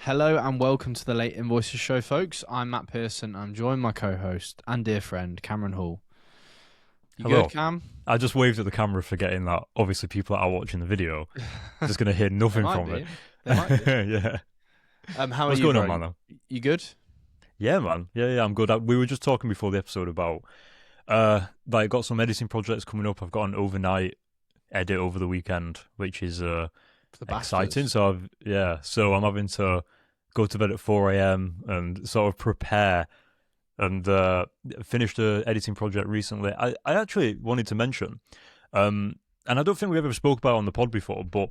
Hello and welcome to the Late Invoices show, folks. I'm Matt Pearson. I'm joined by my co-host and dear friend, Cameron Hall. You Hello. good, Cam? I just waved at the camera, forgetting that obviously people that are watching the video are just going to hear They nothing might from be. it. They might be. Yeah. How are What's you, going bro? on, man? You good? Yeah, man. Yeah, I'm good. We were just talking before the episode about, got some editing projects coming up. I've got an overnight edit over the weekend, which is For the exciting. bastards. So I'm having to go to bed at 4 a.m. and sort of prepare and finished the editing project recently. I actually wanted to mention, and I don't think we ever spoke about it on the pod before, but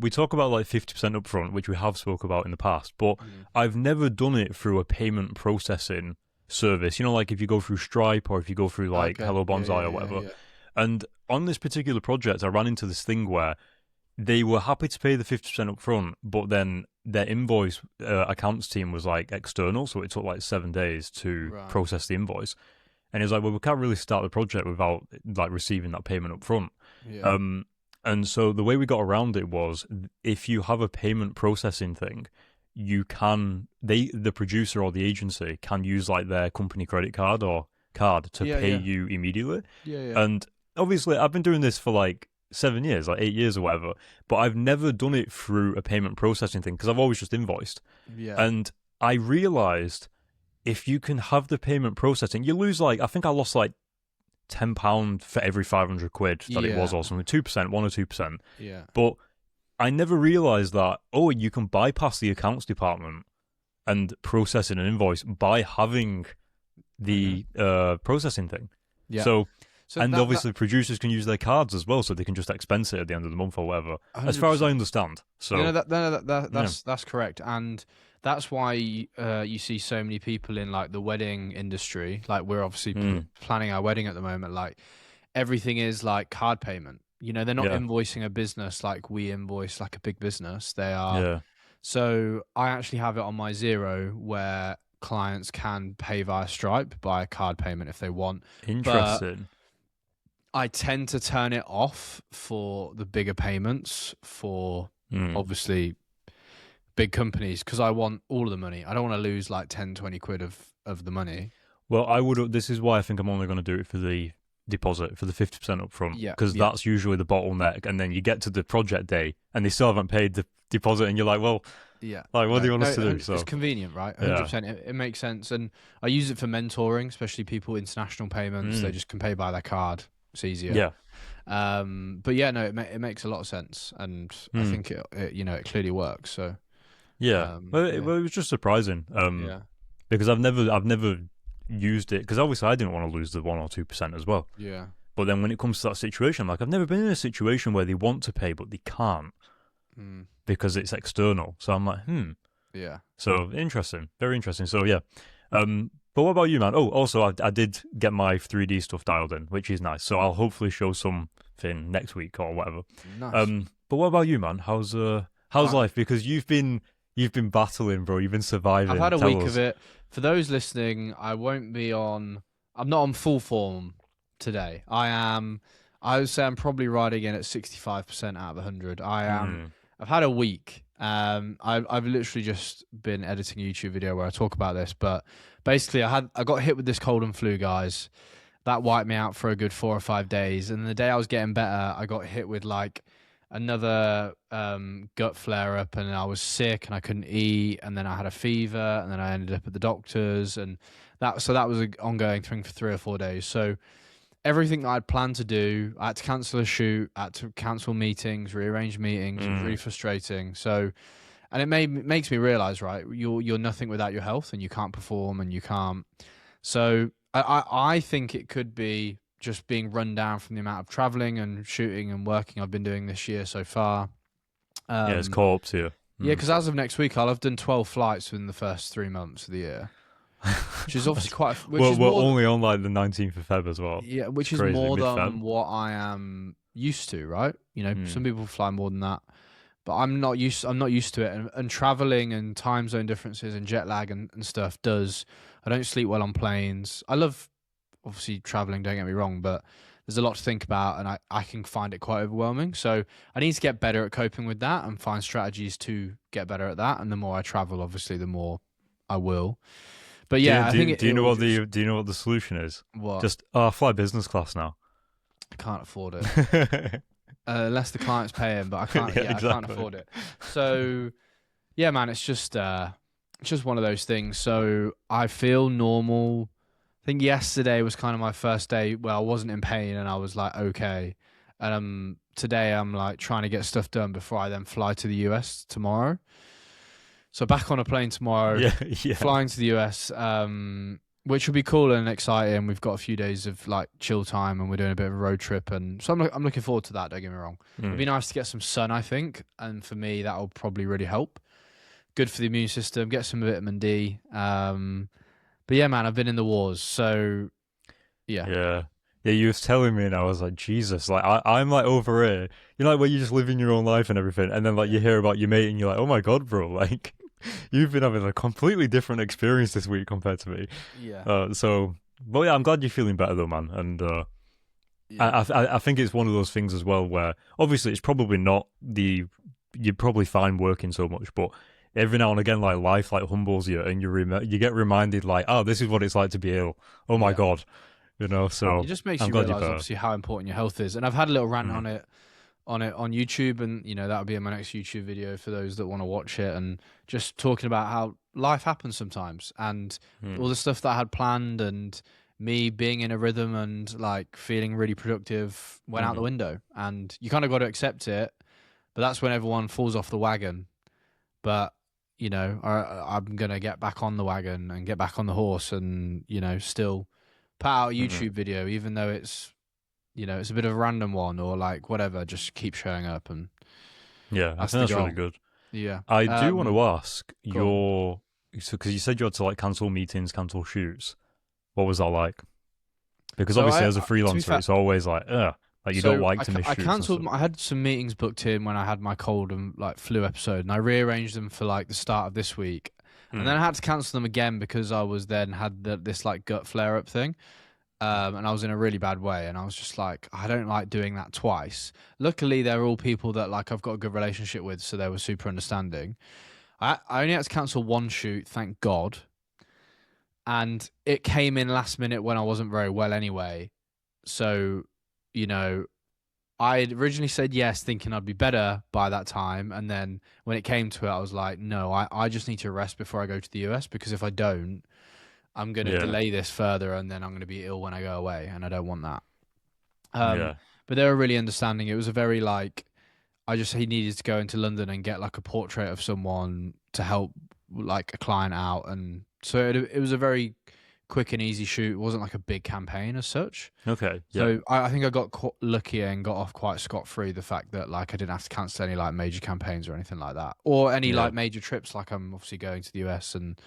we talk about like 50% upfront, which we have spoke about in the past, but I've never done it through a payment processing service. You know, like if you go through Stripe or if you go through like Okay. Hello Bonsai Yeah, or whatever. yeah. And on this particular project, I ran into this thing where they were happy to pay the 50% up front, but then their invoice accounts team was like external, so it took like 7 days to Right. process the invoice. And he was like, well, we can't really start the project without like receiving that payment up front. Yeah. And so the way we got around it was, if you have a payment processing thing, you can, the producer or the agency can use like their company credit card or card to pay you immediately. Yeah. And obviously I've been doing this for like 7 years, like 8 years or whatever, but I've never done it through a payment processing thing because I've always just invoiced. Yeah. And I realized if you can have the payment processing, you lose like, I think I lost like £10 for every 500 quid that it was, or something, 2%, 1 or 2%. Yeah. But I never realized that, you can bypass the accounts department and processing an invoice by having the processing thing. Yeah. So obviously producers can use their cards as well, so they can just expense it at the end of the month or whatever. 100%. As far as I understand. So that's correct, and that's why you see so many people in like the wedding industry. Like we're obviously planning our wedding at the moment. Like everything is like card payment. You know, they're not invoicing a business like we invoice like a big business. They are. Yeah. So I actually have it on my Zero where clients can pay via Stripe by card payment if they want. Interesting. I tend to turn it off for the bigger payments for obviously big companies because I want all of the money. I don't want to lose like 10, 20 quid of the money. Well, this is why I think I'm only going to do it for the deposit, for the 50% up front. Yeah. Because that's usually the bottleneck. And then you get to the project day and they still haven't paid the deposit and you're like, well, yeah, like, what do you want us to do? So it's convenient, right? 100%. It makes sense. And I use it for mentoring, especially people international payments. They just can pay by their card. It's easier. Yeah. But yeah, no, it makes a lot of sense, and I think it it clearly works. So yeah. It was just surprising. Because I've never used it because obviously I didn't want to lose the 1 or 2% as well. Yeah. But then when it comes to that situation, like I've never been in a situation where they want to pay but they can't because it's external. So I'm like, Yeah. So interesting, very interesting. So yeah. But what about you, man? Oh, also, I did get my 3D stuff dialed in, which is nice. So I'll hopefully show something next week or whatever. Nice. But what about you, man? How's life? Because you've been battling, bro. You've been surviving. I've had a week of it. For those listening, I'm not on full form today. I would say I'm probably riding in at 65% out of 100. I've had a week. I've literally just been editing a YouTube video where I talk about this, but basically I got hit with this cold and flu, guys. That wiped me out for a good 4 or 5 days, and the day I was getting better, I got hit with like another gut flare up, and I was sick and I couldn't eat, and then I had a fever, and then I ended up at the doctor's, and that was an ongoing thing for 3 or 4 days. So everything that I'd planned to do, I had to cancel a shoot, I had to cancel meetings, rearrange meetings. It was really frustrating. So, and it makes me realize, right, you're nothing without your health, and you can't perform, and you can't. So I think it could be just being run down from the amount of traveling and shooting and working I've been doing this year so far. It's caught up to you. Yeah, because as of next week, I'll have done 12 flights within the first 3 months of the year. Which is obviously quite. We're only on like the 19th of Feb as well. Yeah, which is more than what I am used to, right? You know, some people fly more than that, but I'm not used to it. And traveling and time zone differences and jet lag and stuff I don't sleep well on planes. I love obviously traveling. Don't get me wrong, but there's a lot to think about, and I can find it quite overwhelming. So I need to get better at coping with that and find strategies to get better at that. And the more I travel, obviously, the more I will. But yeah, I think do you know what the solution is? What? Just fly business class now. I can't afford it. Unless the client's paying, but I can't. Yeah, I can't afford it. So, yeah, man, it's just one of those things. So I feel normal. I think yesterday was kind of my first day where I wasn't in pain and I was like okay. And today I'm like trying to get stuff done before I then fly to the US tomorrow. So back on a plane tomorrow, flying to the US, which will be cool and exciting. We've got a few days of like chill time, and we're doing a bit of a road trip, and so I'm looking forward to that. Don't get me wrong. It'd be nice to get some sun, I think, and for me that will probably really help. Good for the immune system. Get some vitamin D. But yeah, man, I've been in the wars, so yeah. You was telling me, and I was like, Jesus, like I'm like over here. You know, like where you just living your own life and everything, and then like you hear about your mate, and you're like, oh my god, bro, like. You've been having a completely different experience this week compared to me. Yeah. But yeah, I'm glad you're feeling better though, man. And I think it's one of those things as well where obviously it's probably not you're probably fine working so much, but every now and again, like life like humbles you, and you get reminded like, oh, this is what it's like to be ill. Oh my god, you know. So it just makes you realize obviously how important your health is. And I've had a little rant on it on YouTube, and you know that'll be in my next YouTube video for those that want to watch it, and just talking about how life happens sometimes, and all the stuff that I had planned, and me being in a rhythm and like feeling really productive went out the window, and you kind of got to accept it, but that's when everyone falls off the wagon. But you know, I'm gonna get back on the wagon and get back on the horse, and you know, still put out a YouTube video, even though it's, you know, it's a bit of a random one or like whatever, just keep showing up. And yeah, I think that's really good. Yeah. I do want to ask because you said you had to like cancel meetings, cancel shoots. What was that like? Because obviously as a freelancer, it's always like, you don't like to miss shoots. I cancelled. I had some meetings booked in when I had my cold and like flu episode, and I rearranged them for like the start of this week, and then I had to cancel them again because I was then had this like gut flare up thing. And I was in a really bad way, and I was just like, I don't like doing that twice. Luckily, they're all people that like I've got a good relationship with, so they were super understanding. I only had to cancel one shoot, thank God, and it came in last minute when I wasn't very well anyway. So, you know, I originally said yes, thinking I'd be better by that time, and then when it came to it, I was like, no, I just need to rest before I go to the US, because if I don't, I'm going to delay this further, and then I'm going to be ill when I go away, and I don't want that. But they were really understanding. It was a very like, he needed to go into London and get like a portrait of someone to help like a client out, and so it was a very quick and easy shoot. It wasn't like a big campaign as such. Okay. So I think I got lucky and got off quite scot-free. The fact that like I didn't have to cancel any like major campaigns or anything like that, or any like major trips. Like I'm obviously going to the US, and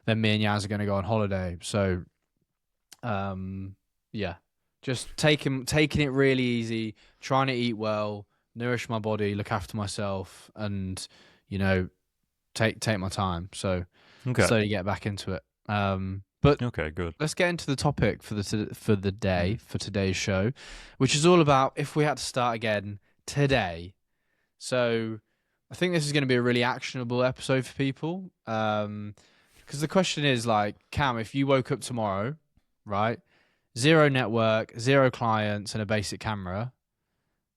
then me and Yaz are going to go on holiday. So, just taking it really easy, trying to eat well, nourish my body, look after myself, and, you know, take my time. So, slowly get back into it. But okay, good. Let's get into the topic for the day, for today's show, which is all about if we had to start again today. So, I think this is going to be a really actionable episode for people. Because the question is like, Cam, if you woke up tomorrow, right, 0 network, 0 clients, and a basic camera,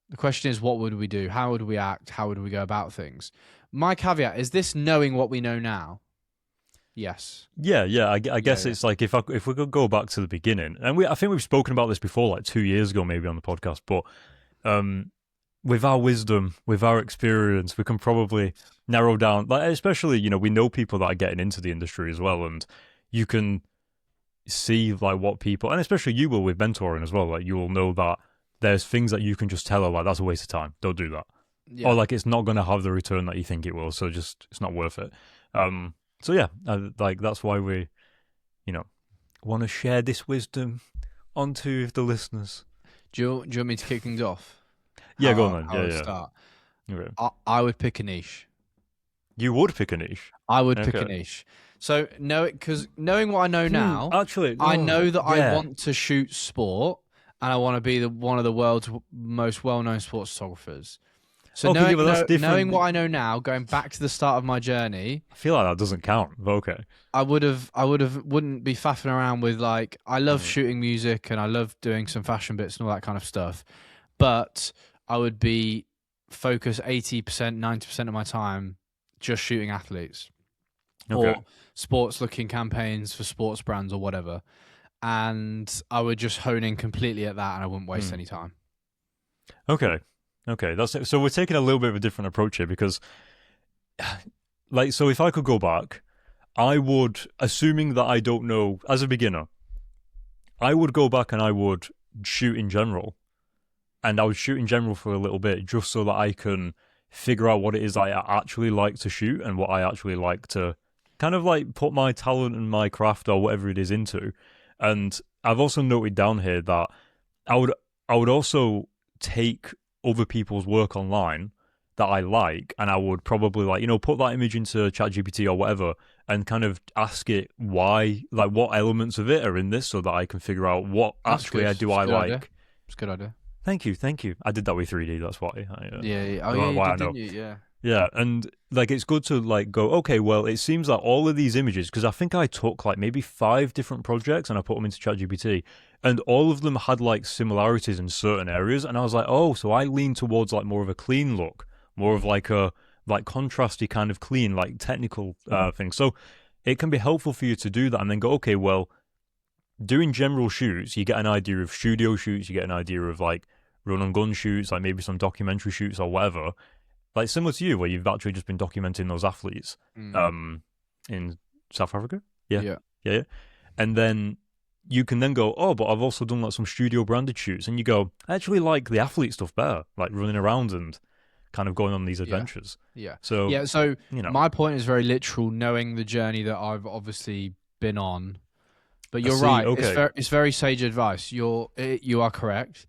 the question is, what would we do? How would we act? How would we go about things? My caveat is this: knowing what we know now. Yes. Yeah. I guess it's like if we could go back to the beginning, and I think we've spoken about this before, like 2 years ago, maybe on the podcast. But with our wisdom, with our experience, we can probably narrow down, like, especially, you know, we know people that are getting into the industry as well, and you can see like what people, and especially you will with mentoring as well, like you will know that there's things that you can just tell her like, that's a waste of time, don't do that, or like it's not going to have the return that you think it will, so just it's not worth it. So yeah, like that's why we, you know, want to share this wisdom onto the listeners. Do you want me to kick things off? Yeah, go on then. Yeah. Start. Okay. I would pick a niche. You would pick a niche? I would pick a niche. So, because knowing what I know now, actually, I know that I want to shoot sport, and I want to be one of the world's most well-known sports photographers. So Okay, but that's different. knowing what I know now, going back to the start of my journey, I feel like that doesn't count, but okay. I wouldn't be faffing around with like, I love shooting music and I love doing some fashion bits and all that kind of stuff, but I would be focused 80%, 90% of my time just shooting athletes or sports looking campaigns for sports brands or whatever. And I would just hone in completely at that and I wouldn't waste any time. Okay. That's it. So we're taking a little bit of a different approach here because, like, so if I could go back, I would, assuming that I don't know, as a beginner, I would go back and I would shoot in general. And I would shoot in general for a little bit just so that I can figure out what it is I actually like to shoot and what I actually like to kind of like put my talent and my craft or whatever it is into. And I've also noted down here that I would also take other people's work online that I like, and I would probably like, put that image into ChatGPT or whatever and kind of ask it why, like what elements of it are in this so that I can figure out what actually I like. Idea. It's a good idea. Thank you. I did that with 3D, that's why. Yeah. Oh, yeah, you did, didn't you? Yeah. Yeah, and like it's good to like go, okay, well, it seems like all of these images, because I think I took like maybe 5 different projects and I put them into ChatGPT, and all of them had like similarities in certain areas, and I was like, oh, so I lean towards like more of a clean look, more of like a like contrasty kind of clean, like technical thing. So it can be helpful for you to do that and then go, okay, well, doing general shoots, you get an idea of studio shoots, you get an idea of like run and gun shoots, like maybe some documentary shoots or whatever. Like similar to you, where you've actually just been documenting those athletes in South Africa. Yeah. And then you can then go, oh, but I've also done like some studio branded shoots. And you go, I actually like the athlete stuff better, like running around and kind of going on these adventures. So my point is very literal, knowing the journey that I've obviously been on. But you're right. Okay. It's very sage advice. You are correct.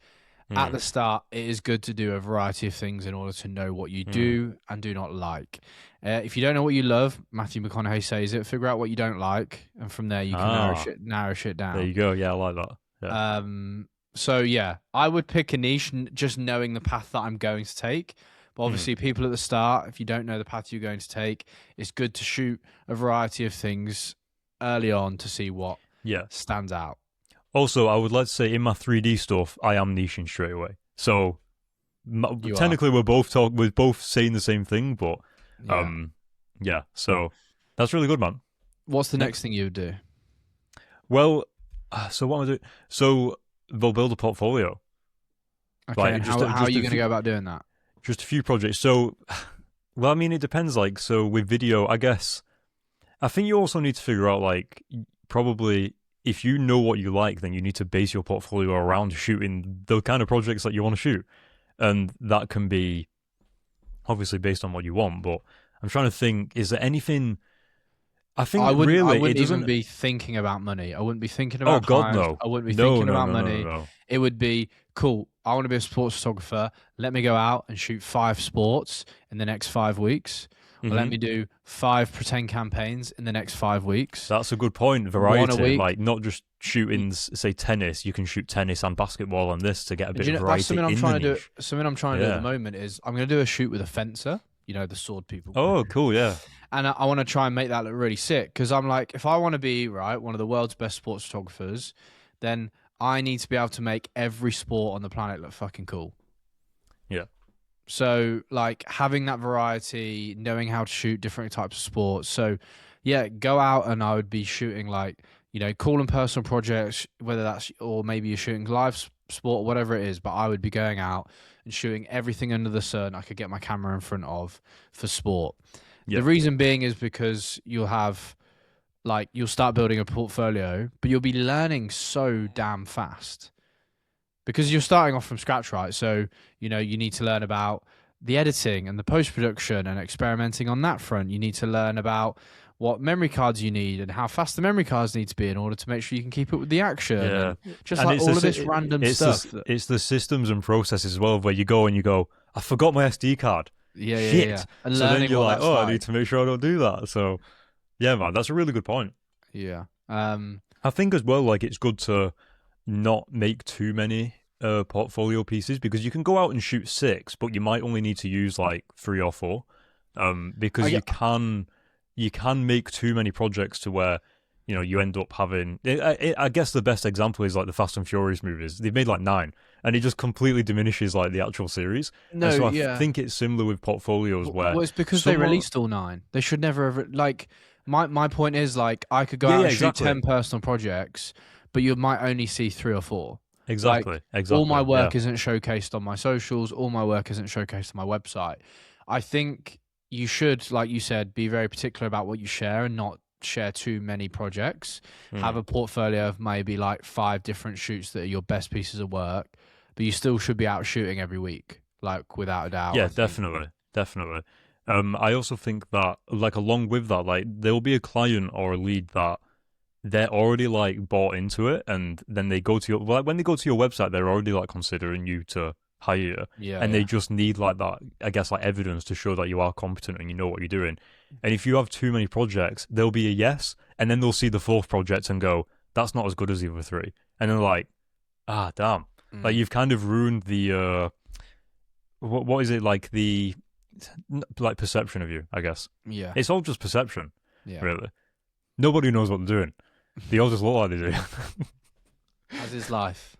At the start, it is good to do a variety of things in order to know what you do and do not like. If you don't know what you love, Matthew McConaughey says it, figure out what you don't like, and from there you can narrow shit down. There you go. Yeah, I like that. Yeah. So yeah, I would pick a niche, just knowing the path that I'm going to take. But obviously, people at the start, if you don't know the path you're going to take, it's good to shoot a variety of things early on to see what stands out. Also, I would like to say in my 3D stuff, I am niching straight away. So technically, we're both saying the same thing, but so that's really good, man. What's the next thing you would do? Well, so what am I doing? So they'll build a portfolio. Okay, like, how are you going to go about doing that? Just a few projects. So, well, I mean, it depends. Like, so with video, I guess, I think you also need to figure out, like, probably if you know what you like, then you need to base your portfolio around shooting the kind of projects that you want to shoot. And that can be obviously based on what you want. But I'm trying to think, is there anything... I wouldn't even be thinking about money. I wouldn't be thinking about no. I wouldn't be thinking about money. No. It would be, cool, I want to be a sports photographer. Let me go out and shoot 5 sports in the next 5 weeks. Or let me do 5 pretend campaigns in the next 5 weeks. That's a good point. Variety, like not just shooting, say, tennis. You can shoot tennis and basketball on this to get a bit of variety. Something I'm trying to do at the moment is I'm going to do a shoot with a fencer. You know, the sword people. Oh, cool, yeah. And I want to try and make that look really sick, because I'm like, if I want to be one of the world's best sports photographers, then I need to be able to make every sport on the planet look fucking cool. Yeah. So, like, having that variety, knowing how to shoot different types of sports. So, yeah, go out and I would be shooting, like, you know, cool and personal projects, whether that's, or maybe you're shooting live sport or whatever it is, but I would be going out and shooting everything under the sun I could get my camera in front of for sport. Yep. The reason being is because you'll start building a portfolio, but you'll be learning so damn fast. Because you're starting off from scratch, right? So, you know, you need to learn about the editing and the post-production and experimenting on that front. You need to learn about what memory cards you need and how fast the memory cards need to be in order to make sure you can keep up with the action. Yeah. Just and like all of this random stuff. It's the systems and processes as well, where you go, I forgot my SD card. Yeah. And so then you're like, I need to make sure I don't do that. So, yeah, man, that's a really good point. Yeah. I think as well, like, it's good to not make too many portfolio pieces, because you can go out and shoot 6, but you might only need to use like 3 or 4, because you can make too many projects to where you end up having. I guess the best example is like the Fast and Furious movies. They've made like 9, and it just completely diminishes like the actual series. No, and so I think it's similar with portfolios where. Well, it's because they released all 9. They should never have like. My point is like I could go out and shoot 10 personal projects, but you might only see 3 or 4. Exactly. All my work isn't showcased on my socials. All my work isn't showcased on my website. I think you should, like you said, be very particular about what you share and not share too many projects. Have a portfolio of maybe like 5 different shoots that are your best pieces of work, but you still should be out shooting every week, like without a doubt. Yeah, definitely. I also think that, like, along with that, like, there'll be a client or a lead that they're already like bought into it, and then they go to your when they go to your website, they're already like considering you to hire you, and they just need like that, I guess, like evidence to show that you are competent and you know what you're doing. And if you have too many projects, there'll be a yes, and then they'll see the 4th project and go, "That's not as good as the other 3," and they're like, "Ah, damn!" Like you've kind of ruined the what is it, like the like perception of you, I guess. Yeah, it's all just perception. Really, nobody knows what they're doing. They all just look like they do. As is life.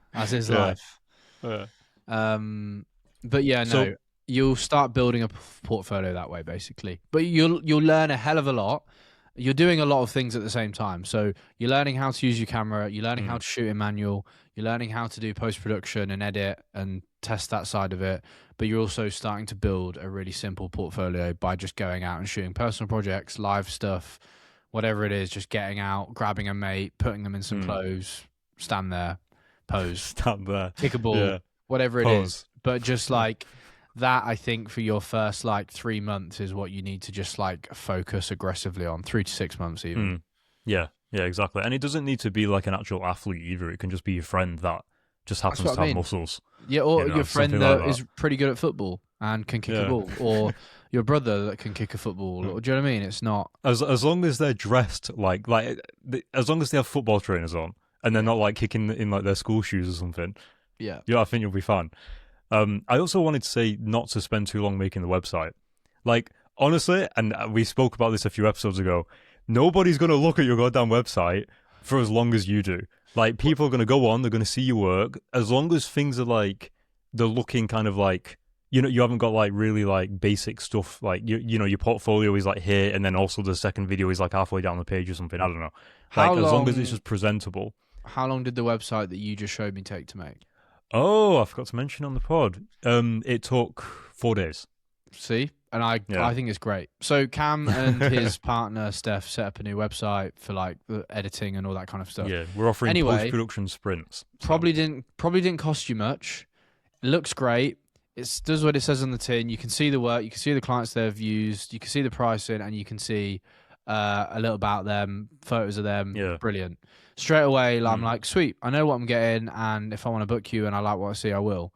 Yeah. But yeah, no, you'll start building a portfolio that way, basically. But you'll learn a hell of a lot. You're doing a lot of things at the same time. So you're learning how to use your camera. You're learning how to shoot in manual. You're learning how to do post-production and edit and test that side of it. But you're also starting to build a really simple portfolio by just going out and shooting personal projects, live stuff, whatever it is, just getting out, grabbing a mate, putting them in some clothes, stand there, pose, kick a ball, whatever it is. But just like that, I think for your first like 3 months is what you need to just like focus aggressively on, 3 to 6 months even. Yeah, exactly. And it doesn't need to be like an actual athlete either. It can just be your friend that just happens to have muscles. Yeah, or your friend that is pretty good at football and can kick a ball, or your brother that can kick a football. Or, do you know what I mean? It's not as long as they're dressed like as long as they have football trainers on and they're not like kicking in like their school shoes or something. Yeah, I think you'll be fine. I also wanted to say not to spend too long making the website. Like, honestly, and we spoke about this a few episodes ago, nobody's going to look at your goddamn website for as long as you do. Like, people are going to go on, they're going to see your work. As long as things are like, they're looking kind of like, you haven't got like really like basic stuff. Like, your portfolio is like here, and then also the second video is like halfway down the page or something. I don't know. Like, as long as it's just presentable. How long did the website that you just showed me take to make? Oh, I forgot to mention on the pod. It took 4 days. See? And I think it's great. So Cam and his partner Steph set up a new website for like the editing and all that kind of stuff. Yeah, we're offering post-production sprints. So. Probably didn't cost you much. It looks great. It does what it says on the tin. You can see the work. You can see the clients they've used. You can see the pricing, and you can see a little about them, photos of them. Yeah. Brilliant. Straight away, I'm like, sweet. I know what I'm getting, and if I want to book you and I like what I see, I will.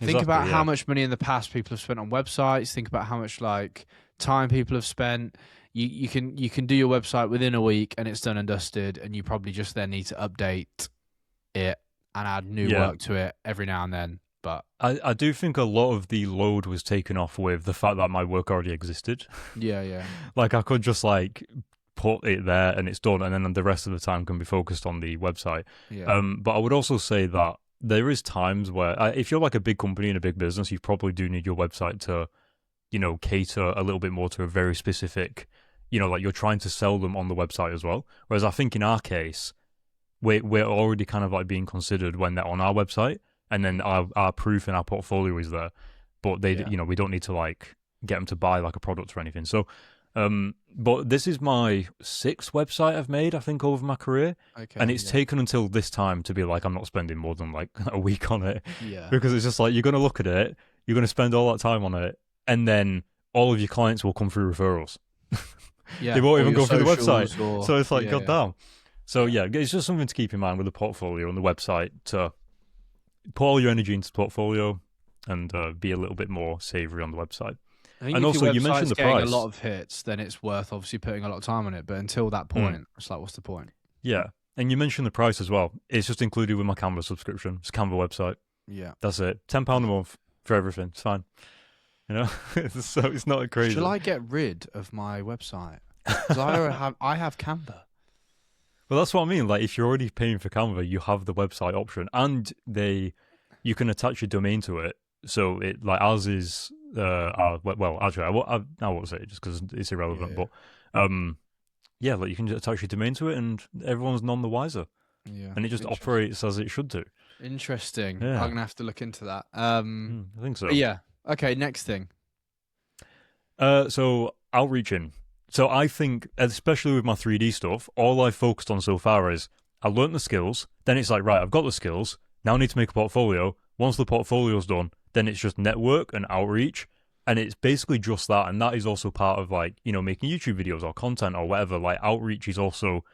Think about how much money in the past people have spent on websites. Think about how much like time people have spent. You can do your website within a week and it's done and dusted, and you probably just then need to update it and add new work to it every now and then. But I do think a lot of the load was taken off with the fact that my work already existed. Yeah. Like I could just like put it there and it's done, and then the rest of the time can be focused on the website. Yeah. But I would also say that there is times where if you're like a big company and a big business, you probably do need your website to, cater a little bit more to a very specific, like you're trying to sell them on the website as well. Whereas I think in our case, we're already kind of like being considered when they're on our website, and then our proof and our portfolio is there. But we don't need to like get them to buy like a product or anything. So, but this is my 6th website I've made, I think, over my career. Okay, and it's taken until this time to be like, I'm not spending more than like a week on it. Yeah. Because it's just like, you're going to look at it, you're going to spend all that time on it, and then all of your clients will come through referrals. Yeah. They won't even go through the website. So it's like, goddamn. So yeah, it's just something to keep in mind with the portfolio and the website, to put all your energy into the portfolio and be a little bit more savoury on the website. And also, you mentioned the price. A lot of hits, then it's worth obviously putting a lot of time on it. But until that point, it's like, what's the point? Yeah, and you mentioned the price as well. It's just included with my Canva subscription. It's a Canva website. Yeah. That's it. £10 a month for everything. It's fine. You know, so it's not crazy. Shall I get rid of my website? Because I have Canva. Well, that's what I mean. Like, if you're already paying for Canva, you have the website option, and you can attach your domain to it. So it like ours is well, actually, I won't say it just because it's irrelevant. Yeah. But yeah, like you can just attach your domain to it, and everyone's none the wiser. Yeah. And it just operates as it should do. Interesting. Yeah. I'm gonna have to look into that. I think so. Yeah. Okay. Next thing. So outreaching. So I think, especially with my 3D stuff, all I've focused on so far is I learnt the skills. Then it's like, right, I've got the skills. Now I need to make a portfolio. Once the portfolio's done, then it's just network and outreach. And it's basically just that. And that is also part of like, making YouTube videos or content or whatever. Like outreach is also,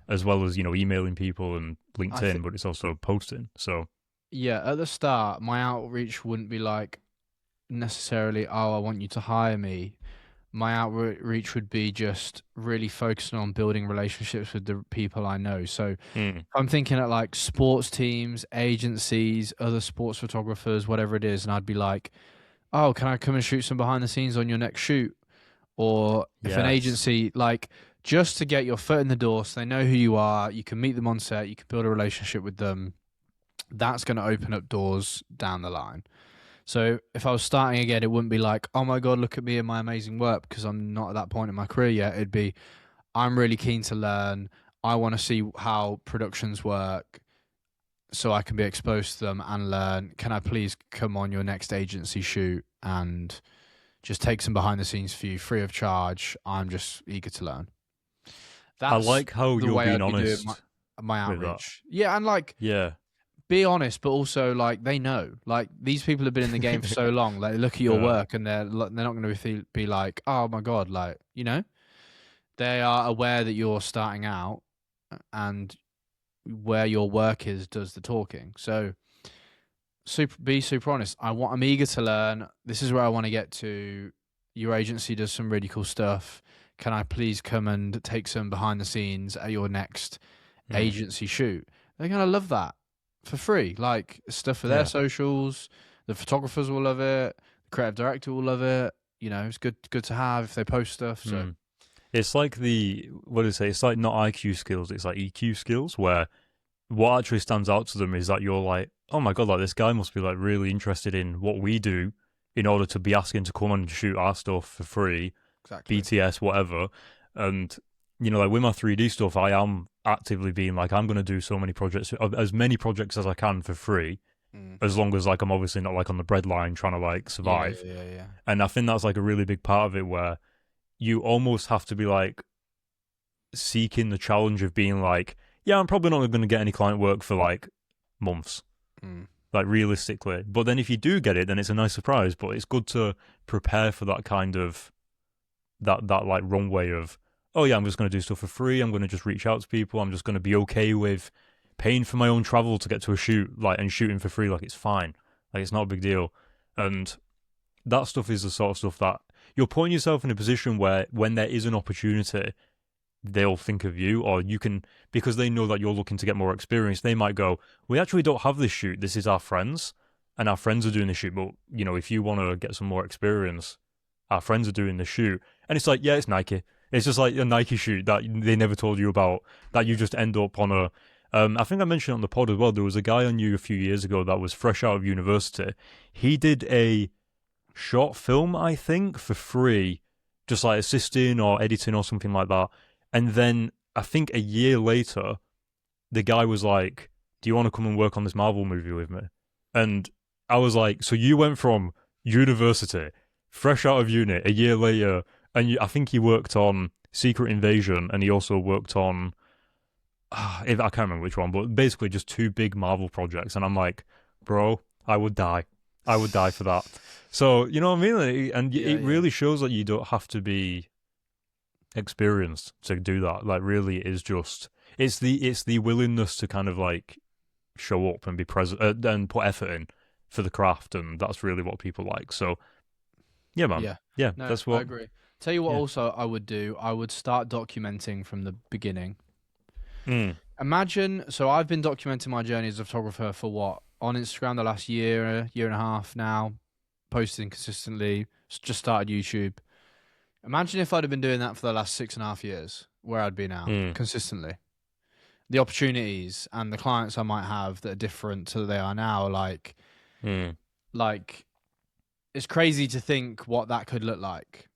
as well as, emailing people and LinkedIn, but it's also posting. So yeah, at the start, my outreach wouldn't be like necessarily, oh, I want you to hire me. My outreach would be just really focusing on building relationships with the people I know. So I'm thinking at like sports teams, agencies, other sports photographers, whatever it is. And I'd be like, oh, can I come and shoot some behind the scenes on your next shoot? Or if an agency, like just to get your foot in the door so they know who you are, you can meet them on set, you can build a relationship with them. That's going to open up doors down the line. So if I was starting again, it wouldn't be like, oh my God, look at me and my amazing work, because I'm not at that point in my career yet. It'd be, I'm really keen to learn. I want to see how productions work so I can be exposed to them and learn. Can I please come on your next agency shoot and just take some behind the scenes for you free of charge? I'm just eager to learn. I like how you're being honest. My outreach. Yeah, and like, be honest, but also like they know, like these people have been in the game for so long. Like they look at your work and they're not going to be like, oh my God, like they are aware that you're starting out, and where your work is does the talking. So be super honest. I'm eager to learn. This is where I want to get to. Your agency does some really cool stuff. Can I please come and take some behind the scenes at your next agency shoot? They're gonna love that. For free, like stuff for their socials. The photographers will love it. The creative director will love it. It's good to have if they post stuff. So it's like it's like not IQ skills, it's like EQ skills, where what actually stands out to them is that you're like, oh my God, like this guy must be like really interested in what we do in order to be asking to come and shoot our stuff for free. Exactly. BTS, whatever. And like with my 3D stuff, I am actively being like, I'm going to do so many projects, as many projects as I can for free, as long as like I'm obviously not like on the breadline trying to like survive. Yeah. And I think that's like a really big part of it, where you almost have to be like seeking the challenge of being like, yeah, I'm probably not going to get any client work for like months, like realistically. But then if you do get it, then it's a nice surprise. But it's good to prepare for that kind of that like runway of, oh yeah, I'm just going to do stuff for free. I'm going to just reach out to people. I'm just going to be okay with paying for my own travel to get to a shoot, like, and shooting for free. Like, it's fine. Like, it's not a big deal. And that stuff is the sort of stuff that you're putting yourself in a position where when there is an opportunity, they'll think of you, or you can, because they know that you're looking to get more experience, they might go, we actually don't have this shoot. This is our friends, and our friends are doing the shoot. But, if you want to get some more experience, our friends are doing the shoot. And it's like, yeah, it's Nike. It's just like a Nike shoot that they never told you about, that you just end up on a... I think I mentioned on the pod as well, there was a guy I knew a few years ago that was fresh out of university. He did a short film, I think, for free, just like assisting or editing or something like that. And then I think a year later, the guy was like, do you want to come and work on this Marvel movie with me? And I was like, so you went from university, fresh out of uni, a year later... And I think he worked on Secret Invasion, and he also worked on, I can't remember which one, but basically just two big Marvel projects. And I'm like, bro, I would die. I would die for that. So, you know what I mean? And it really shows that you don't have to be experienced to do that. Like, really, it is just, it's the willingness to kind of like show up and be present and put effort in for the craft. And that's really what people like. So, yeah, man. Yeah, no, that's what I agree. Tell you what also I would do, I would start documenting from the beginning. Imagine, so I've been documenting my journey as a photographer for on Instagram the last year and a half now, posting consistently. Just started YouTube. Imagine if I'd have been doing that for the last 6.5 years, where I'd be now, consistently. The opportunities and the clients I might have that are different to they are now, like it's crazy to think what that could look like.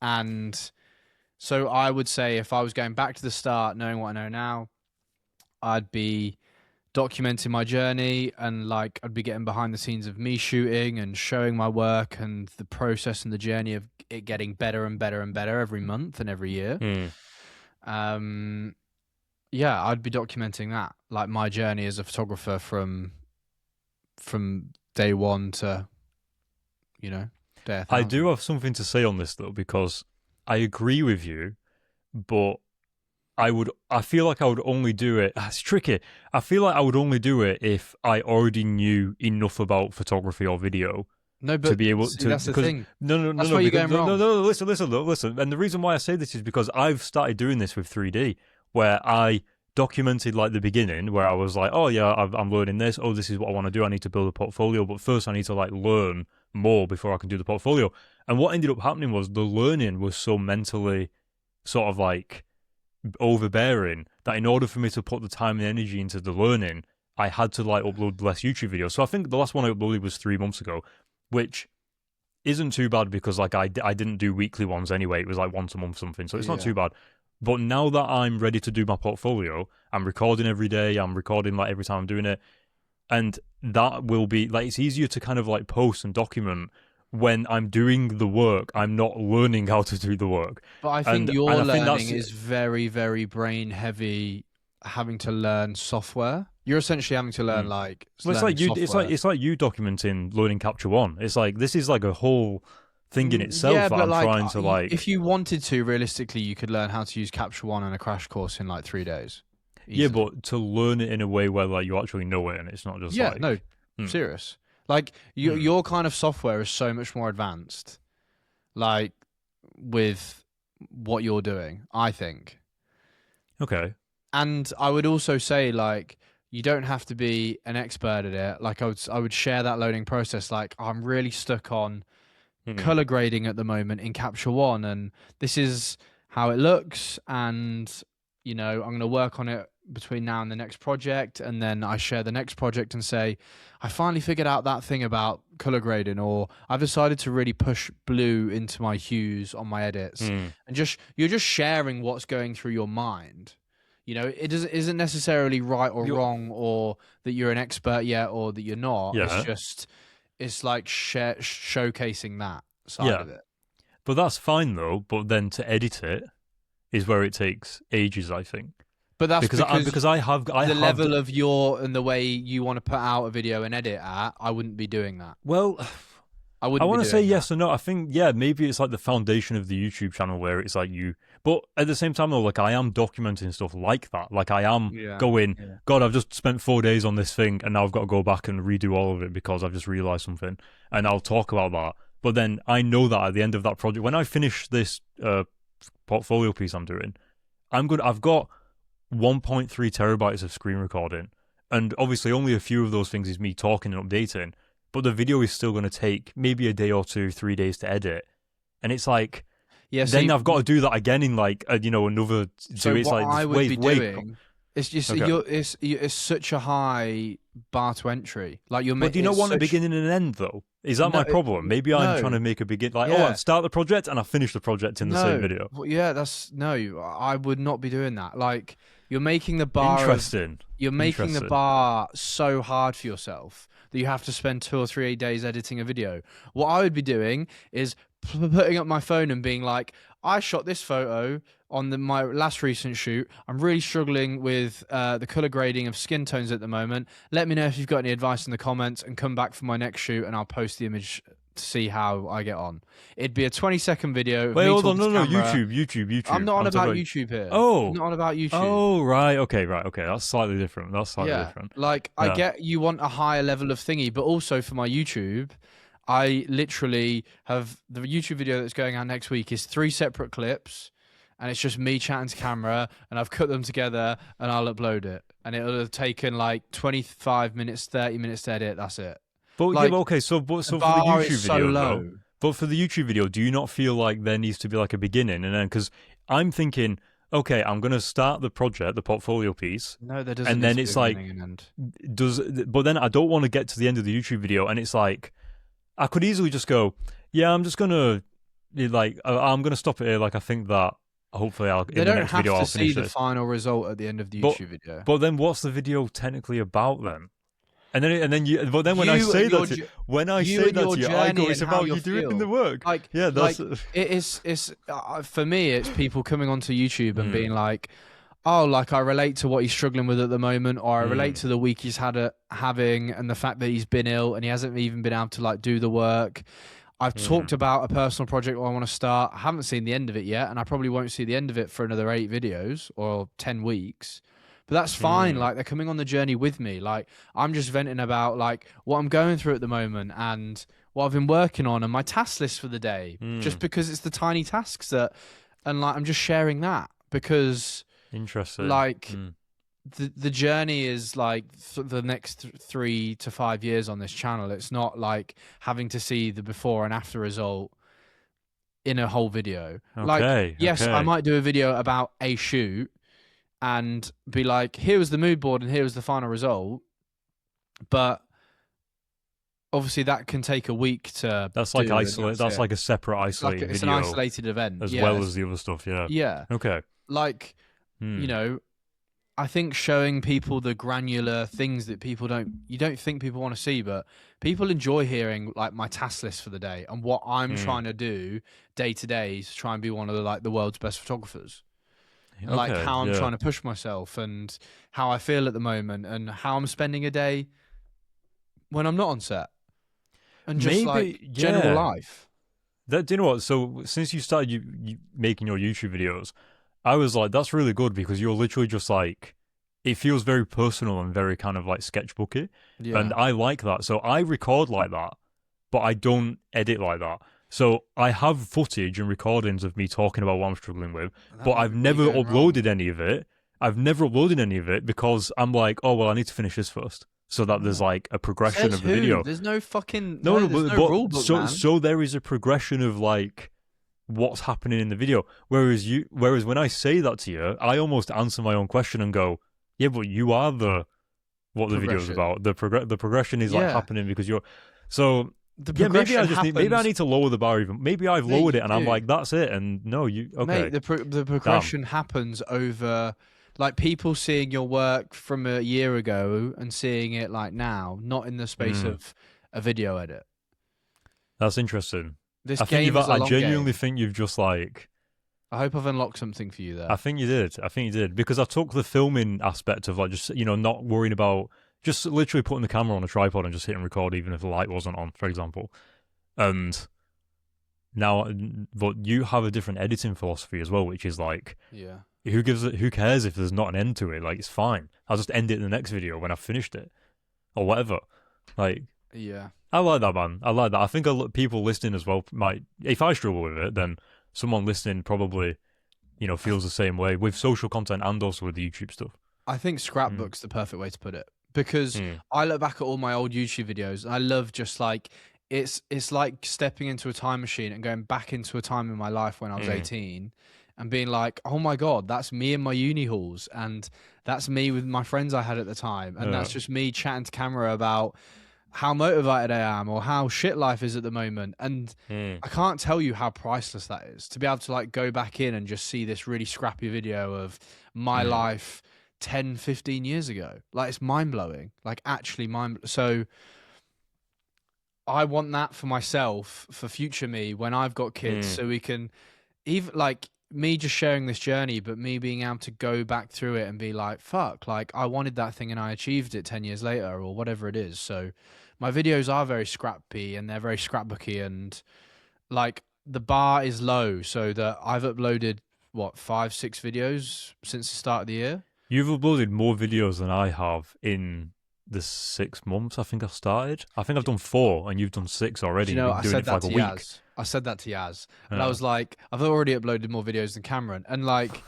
And so I would say if I was going back to the start, knowing what I know now, I'd be documenting my journey, and like I'd be getting behind the scenes of me shooting and showing my work and the process and the journey of it getting better and better and better every month and every year. Yeah, I'd be documenting that, like my journey as a photographer from day one to, you know, day 1,000. I do have something to say on this though, because I agree with you, but I feel like I would only do it. It's tricky. I feel like I would only do it if I already knew enough about photography or video. No, but to be able to. That's the thing. No. That's why you're going wrong. No. Listen. And the reason why I say this is because I've started doing this with 3D, where I documented like the beginning, where I was like, oh yeah, I'm learning this. Oh, this is what I want to do. I need to build a portfolio, but first I need to like learn more before I can do the portfolio. And what ended up happening was the learning was so mentally sort of like overbearing that in order for me to put the time and energy into the learning, I had to like upload less YouTube videos. So I think the last one I uploaded was 3 months ago, which isn't too bad because like I didn't do weekly ones anyway. It was like once a month something, so it's not too bad. But now that I'm ready to do my portfolio, I'm recording every day. I'm recording like every time I'm doing it, and that will be like it's easier to kind of like post and document when I'm doing the work. I'm not learning how to do the work. But I think your learning is very, very brain heavy. Having to learn software, you're essentially having to learn like. Well, it's like you. It's like you documenting learning Capture One. It's like this is like a whole thing in itself that I'm like, trying to like. If you wanted to, realistically, you could learn how to use Capture One and a crash course in like 3 days. Easily. Yeah, but to learn it in a way where like you actually know it and it's not just serious. Like your kind of software is so much more advanced, like with what you're doing, I think. Okay. And I would also say like you don't have to be an expert at it. Like I would share that loading process. Like I'm really stuck on color grading at the moment in Capture One, and this is how it looks, and you know I'm going to work on it between now and the next project, and then I share the next project and say I finally figured out that thing about color grading, or I've decided to really push blue into my hues on my edits, and you're just sharing what's going through your mind. You know, it isn't necessarily right or wrong, or that you're an expert yet, or that you're not. Yeah. It's like showcasing that side of it. But that's fine though. But then to edit it is where it takes ages, I think. But that's because I have the level of your and the way you want to put out a video and edit at. I wouldn't be doing that. Well, I want to say yes or no. I think maybe it's like the foundation of the YouTube channel where it's like you. But at the same time though, like I am documenting stuff like that. Like I am going, God, I've just spent 4 days on this thing and now I've got to go back and redo all of it because I've just realized something, and I'll talk about that. But then I know that at the end of that project, when I finish this portfolio piece I'm doing, I've got 1.3 terabytes of screen recording, and obviously only a few of those things is me talking and updating. But the video is still going to take maybe a day or 2, 3 days to edit, and it's like, then I've got to do that again in like another. So it's what like I would be doing, it's just it's such a high bar to entry. Like you're. But do you not want a beginning and an end though? Is that my problem? Maybe I'm trying to make a begin. Like I start the project and I finish the project in the same video. Well, I would not be doing that. Like you're making the bar. Interesting. You're making the bar so hard for yourself that you have to spend 2 or 3 days editing a video. What I would be doing is putting up my phone and being like, I shot this photo on my last recent shoot. I'm really struggling with the color grading of skin tones at the moment. Let me know if you've got any advice in the comments, and come back for my next shoot and I'll post the image to see how I get on. It'd be a 20-second video. Wait, hold on, no, YouTube. I'm not on about YouTube here. Oh, I'm not on about YouTube. Oh, right, okay. That's slightly different. Different. Like I get you want a higher level of thingy, but also for my YouTube, I literally have the YouTube video that's going out next week is 3 separate clips, and it's just me chatting to camera, and I've cut them together, and I'll upload it, and it'll have taken like 25 minutes, 30 minutes to edit. That's it. But Like, okay, so for the bar YouTube is so video low. though, but for the YouTube video, do you not feel like there needs to be like a beginning and then? Because I'm thinking, okay, I'm gonna start the project, the portfolio piece. No, there doesn't. And then it's like, but then I don't want to get to the end of the YouTube video, and it's like, I could easily just go, yeah, I'm just gonna like, I'm gonna stop it here. Like, I think that hopefully in the next video I'll finish it. They don't have to see the final result at the end of the YouTube video. But then, what's the video technically about then? And then but then when I say that to you, I go, it's about you doing the work. Like, yeah, that's it's for me, it's people coming onto YouTube and being like, oh, like I relate to what he's struggling with at the moment, or I relate to the week he's having, and the fact that he's been ill and he hasn't even been able to like do the work. I've talked about a personal project I want to start. I haven't seen the end of it yet, and I probably won't see the end of it for another 8 videos or 10 weeks. But that's fine. Like, they're coming on the journey with me. Like, I'm just venting about like what I'm going through at the moment and what I've been working on and my task list for the day. Just because it's the tiny tasks and like I'm just sharing that because interesting. Like the journey is like the next 3 to 5 years on this channel. It's not like having to see the before and after result in a whole video. Okay, yes, I might do a video about a shoot and be like, here was the mood board and here was the final result. But obviously that can take a week to That's like isolate. That's like a separate isolated video. It's an isolated event. As well as the other stuff, yeah. Yeah. Okay. Like, you know, I think showing people the granular things that you don't think people want to see, but people enjoy hearing like my task list for the day and what I'm trying to do day to day to try and be one of the world's best photographers. Okay, like how I'm trying to push myself and how I feel at the moment and how I'm spending a day when I'm not on set and just general life. Do you know what? So since you started you making your YouTube videos, I was like, that's really good because you're literally just like, it feels very personal and very kind of like sketchbooky. Yeah. And I like that. So I record like that, but I don't edit like that. So I have footage and recordings of me talking about what I'm struggling with, but I've never uploaded any of it. I've never uploaded any of it because I'm like, oh, well, I need to finish this first. So that there's like a progression of the video. There's no fucking... No, rule book, man. So there is a progression of like what's happening in the video. Whereas when I say that to you, I almost answer my own question and go, yeah, but you are what the video's about. The progression is like happening because you're... So... maybe I need to lower the bar even. Maybe I've lowered it and I'm like, that's it. And no, okay. Mate, the progression happens over like people seeing your work from a year ago and seeing it like now, not in the space of a video edit. That's interesting. I genuinely think you've just like... I hope I've unlocked something for you there. I think you did. Because I took the filming aspect of like just, not worrying about... Just literally putting the camera on a tripod and just hitting record even if the light wasn't on, for example. And now, but you have a different editing philosophy as well, which is like, who cares if there's not an end to it? Like, it's fine. I'll just end it in the next video when I've finished it or whatever. Like, I like that, man. I like that. I think people listening as well might, if I struggle with it, then someone listening probably, feels the same way with social content and also with the YouTube stuff. I think scrapbook's the perfect way to put it. Because I look back at all my old YouTube videos and I love just like, it's like stepping into a time machine and going back into a time in my life when I was 18 and being like, oh my God, that's me in my uni halls. And that's me with my friends I had at the time. And that's just me chatting to camera about how motivated I am or how shit life is at the moment. And I can't tell you how priceless that is to be able to like go back in and just see this really scrappy video of my life 10, 15 years ago. Like, it's mind-blowing. Like, actually so I want that for myself, for future me, when I've got kids, so we can, even like me just sharing this journey, but me being able to go back through it and be like, fuck, like I wanted that thing and I achieved it 10 years later or whatever it is. So my videos are very scrappy and they're very scrapbooky and like the bar is low so that I've uploaded, 5, 6 videos since the start of the year? You've uploaded more videos than I have in the 6 months I think I started. I think I've done 4 and you've done 6 already. You know, You've I been doing said it for that like to a week. Yaz. I said that to Yaz, and I was like, I've already uploaded more videos than Cameron, and like,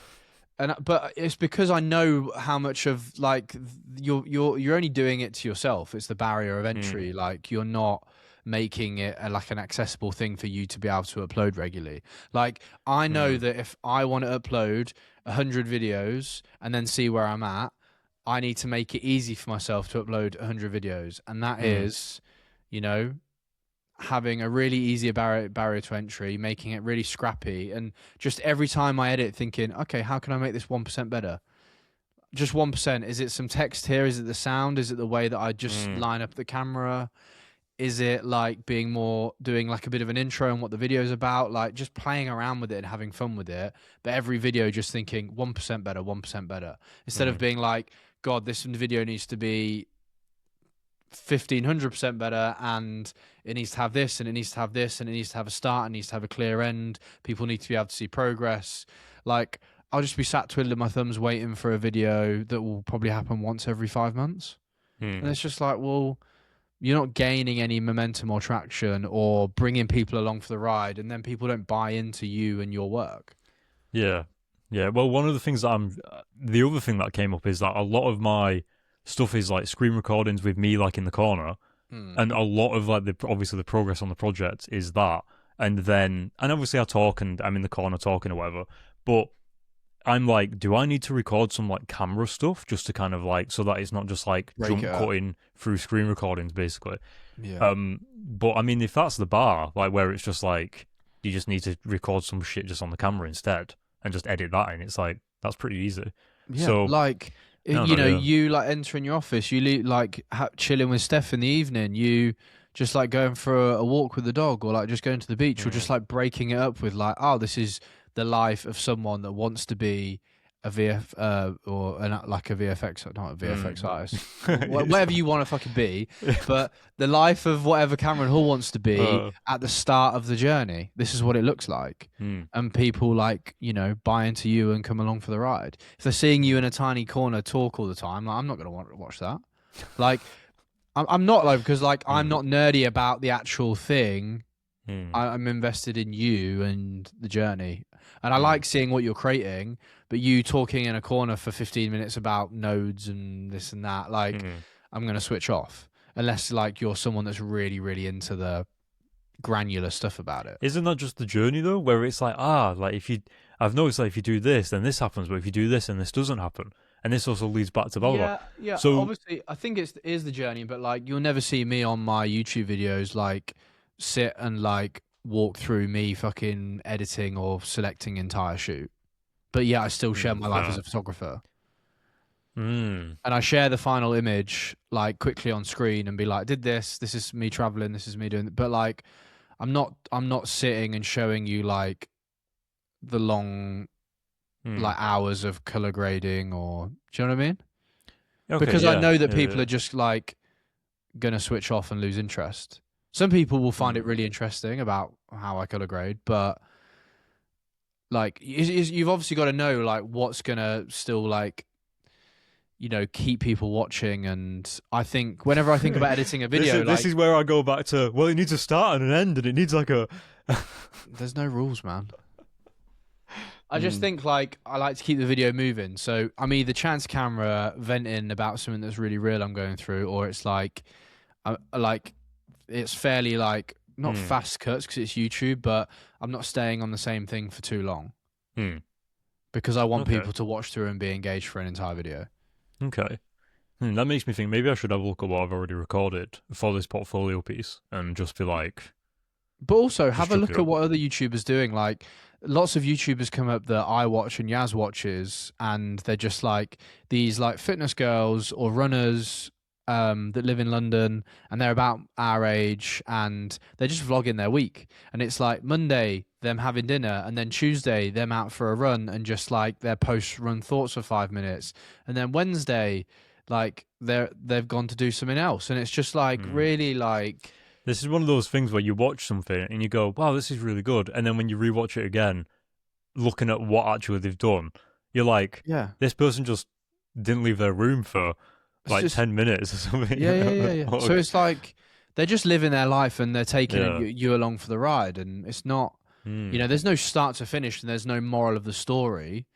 but it's because I know how much of like you're only doing it to yourself. It's the barrier of entry. Like you're not making it like an accessible thing for you to be able to upload regularly. Like I know that if I want to upload 100 videos and then see where I'm at, I need to make it easy for myself to upload 100 videos, and that is, you know, having a really easy barrier to entry, making it really scrappy, and just every time I edit, thinking, okay, how can I make this 1% better? Just 1%. Is it some text here? Is it the sound? Is it the way that I just line up the camera? Is it like being more doing like a bit of an intro on what the video is about? Like just playing around with it and having fun with it. But every video just thinking 1% better, 1% better. Instead of being like, God, this video needs to be 1,500% better, and it needs to have this, and it needs to have this, and it needs to have a start, and it needs to have a clear end. People need to be able to see progress. Like I'll just be sat twiddling my thumbs waiting for a video that will probably happen once every 5 months. And it's just like, well, you're not gaining any momentum or traction or bringing people along for the ride, and then people don't buy into you and your work. Yeah. Well, one of the things that the other thing that came up is that a lot of my stuff is like screen recordings with me like in the corner, and a lot of like obviously the progress on the project is that, and obviously I talk and I'm in the corner talking or whatever, but I'm like, do I need to record some like camera stuff just to kind of like so that it's not just like jump cutting through screen recordings basically? Yeah. But I mean, if that's the bar, like where it's just like you just need to record some shit just on the camera instead and just edit that in, it's like that's pretty easy. Yeah, so like you like entering your office, you like chilling with Steph in the evening, you just like going for a walk with the dog, or like just going to the beach, or just like breaking it up with like, oh, this is the life of someone that wants to be a like a VFX, not a VFX artist, whatever you want to fucking be, but the life of whatever Cameron Hall wants to be at the start of the journey. This is what it looks like, and people like buy into you and come along for the ride. If they're seeing you in a tiny corner talk all the time, like, I'm not gonna want to watch that. Like, I'm not like because like I'm not nerdy about the actual thing. I'm invested in you and the journey, and I like seeing what you're creating. But you talking in a corner for 15 minutes about nodes and this and that, like, I'm going to switch off. Unless, like, you're someone that's really, really into the granular stuff about it. Isn't that just the journey, though? Where it's like, like, I've noticed that if you do this, then this happens. But if you do this, then this doesn't happen. And this also leads back to blah, blah, blah. Yeah. So, obviously, I think it is the journey. But, like, you'll never see me on my YouTube videos, like, sit and, like, walk through me fucking editing or selecting entire shoot. But yeah, I still share my life as a photographer. And I share the final image like quickly on screen and be like, did this is me traveling, this is me doing it. But like I'm not sitting and showing you like the long like hours of color grading, or do you know what I mean? Okay, because I know that people are just like gonna switch off and lose interest. Some people will find it really interesting about how I color grade, but like you've obviously got to know like what's gonna still like keep people watching. And I think whenever I think about editing a video, this is where I go back to, well, it needs a start and an end, and it needs like a there's no rules, man. I just think like I like to keep the video moving, so I'm either chance camera venting about something that's really real I'm going through, or it's like it's fairly like not fast cuts because it's YouTube, but I'm not staying on the same thing for too long because I want people to watch through and be engaged for an entire video. Okay. That makes me think maybe I should have a look at what I've already recorded for this portfolio piece and just be like... But also have a look at what other YouTubers doing. Like lots of YouTubers come up that I watch and Yaz watches, and they're just like these like fitness girls or runners that live in London, and they're about our age, and they're just vlogging their week. And it's like Monday, them having dinner, and then Tuesday, them out for a run and just like their post-run thoughts for 5 minutes. And then Wednesday, like they've gone to do something else. And it's just like really like... This is one of those things where you watch something and you go, wow, this is really good. And then when you rewatch it again, looking at what actually they've done, you're like, this person just didn't leave their room for like just 10 minutes or something. yeah. So it's like they're just living their life and they're taking Yeah. you along for the ride, and it's not, there's no start to finish and there's no moral of the story.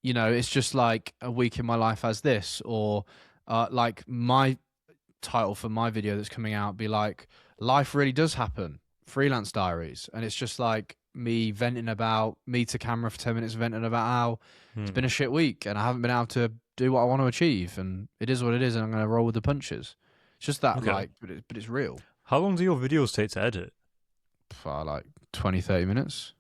It's just like a week in my life as this, or like my title for my video that's coming out be like, life really does happen, freelance diaries, and it's just like me venting about, me to camera for 10 minutes venting about how it's been a shit week and I haven't been able to do what I want to achieve, and it is what it is, and I'm going to roll with the punches. It's just that, Okay. like, but it's real. How long do your videos take to edit? For like 20-30 minutes.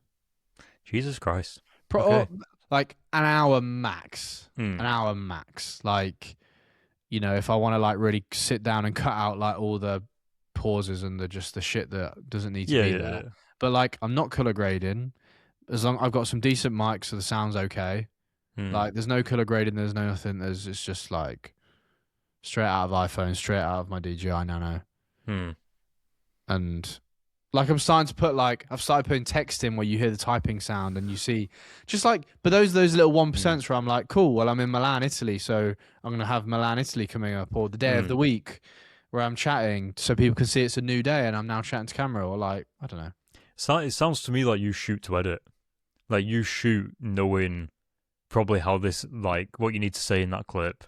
Jesus Christ. Okay. Like an hour max. An hour max. Like, if I want to like really sit down and cut out like all the pauses and the shit that doesn't need to be there. Yeah. But like, I'm not color grading. As long I've got some decent mics, so the sound's okay. Like, there's no color grading. There's no nothing. It's just like straight out of iPhone, straight out of my DJI Nano. And like, I've started putting text in where you hear the typing sound and you see just like, but those little 1% where I'm like, cool, well, I'm in Milan, Italy, so I'm going to have Milan, Italy coming up, or the day of the week where I'm chatting so people can see it's a new day and I'm now chatting to camera, or like, I don't know. So it sounds to me like you shoot to edit. Like, you shoot knowing probably how this, like, what you need to say in that clip.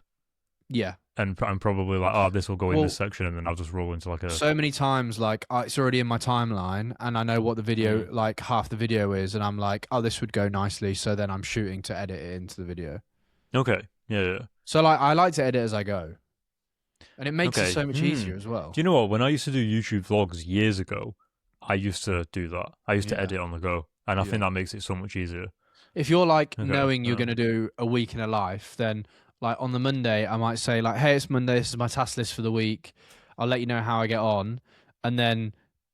Yeah. And I'm probably like, this will go in this section, and then I'll just roll into like a... So many times, like, it's already in my timeline, and I know what the video, like, half the video is, and I'm like, this would go nicely, so then I'm shooting to edit it into the video. Okay, yeah. So, like, I like to edit as I go. And it makes it so much easier as well. Do you know what? When I used to do YouTube vlogs years ago, I used to do that. I used to edit on the go, and I think that makes it so much easier. If you're, like, knowing you're going to do a week in a life, then... Like, on the Monday, I might say, like, hey, it's Monday, this is my task list for the week. I'll let you know how I get on. And then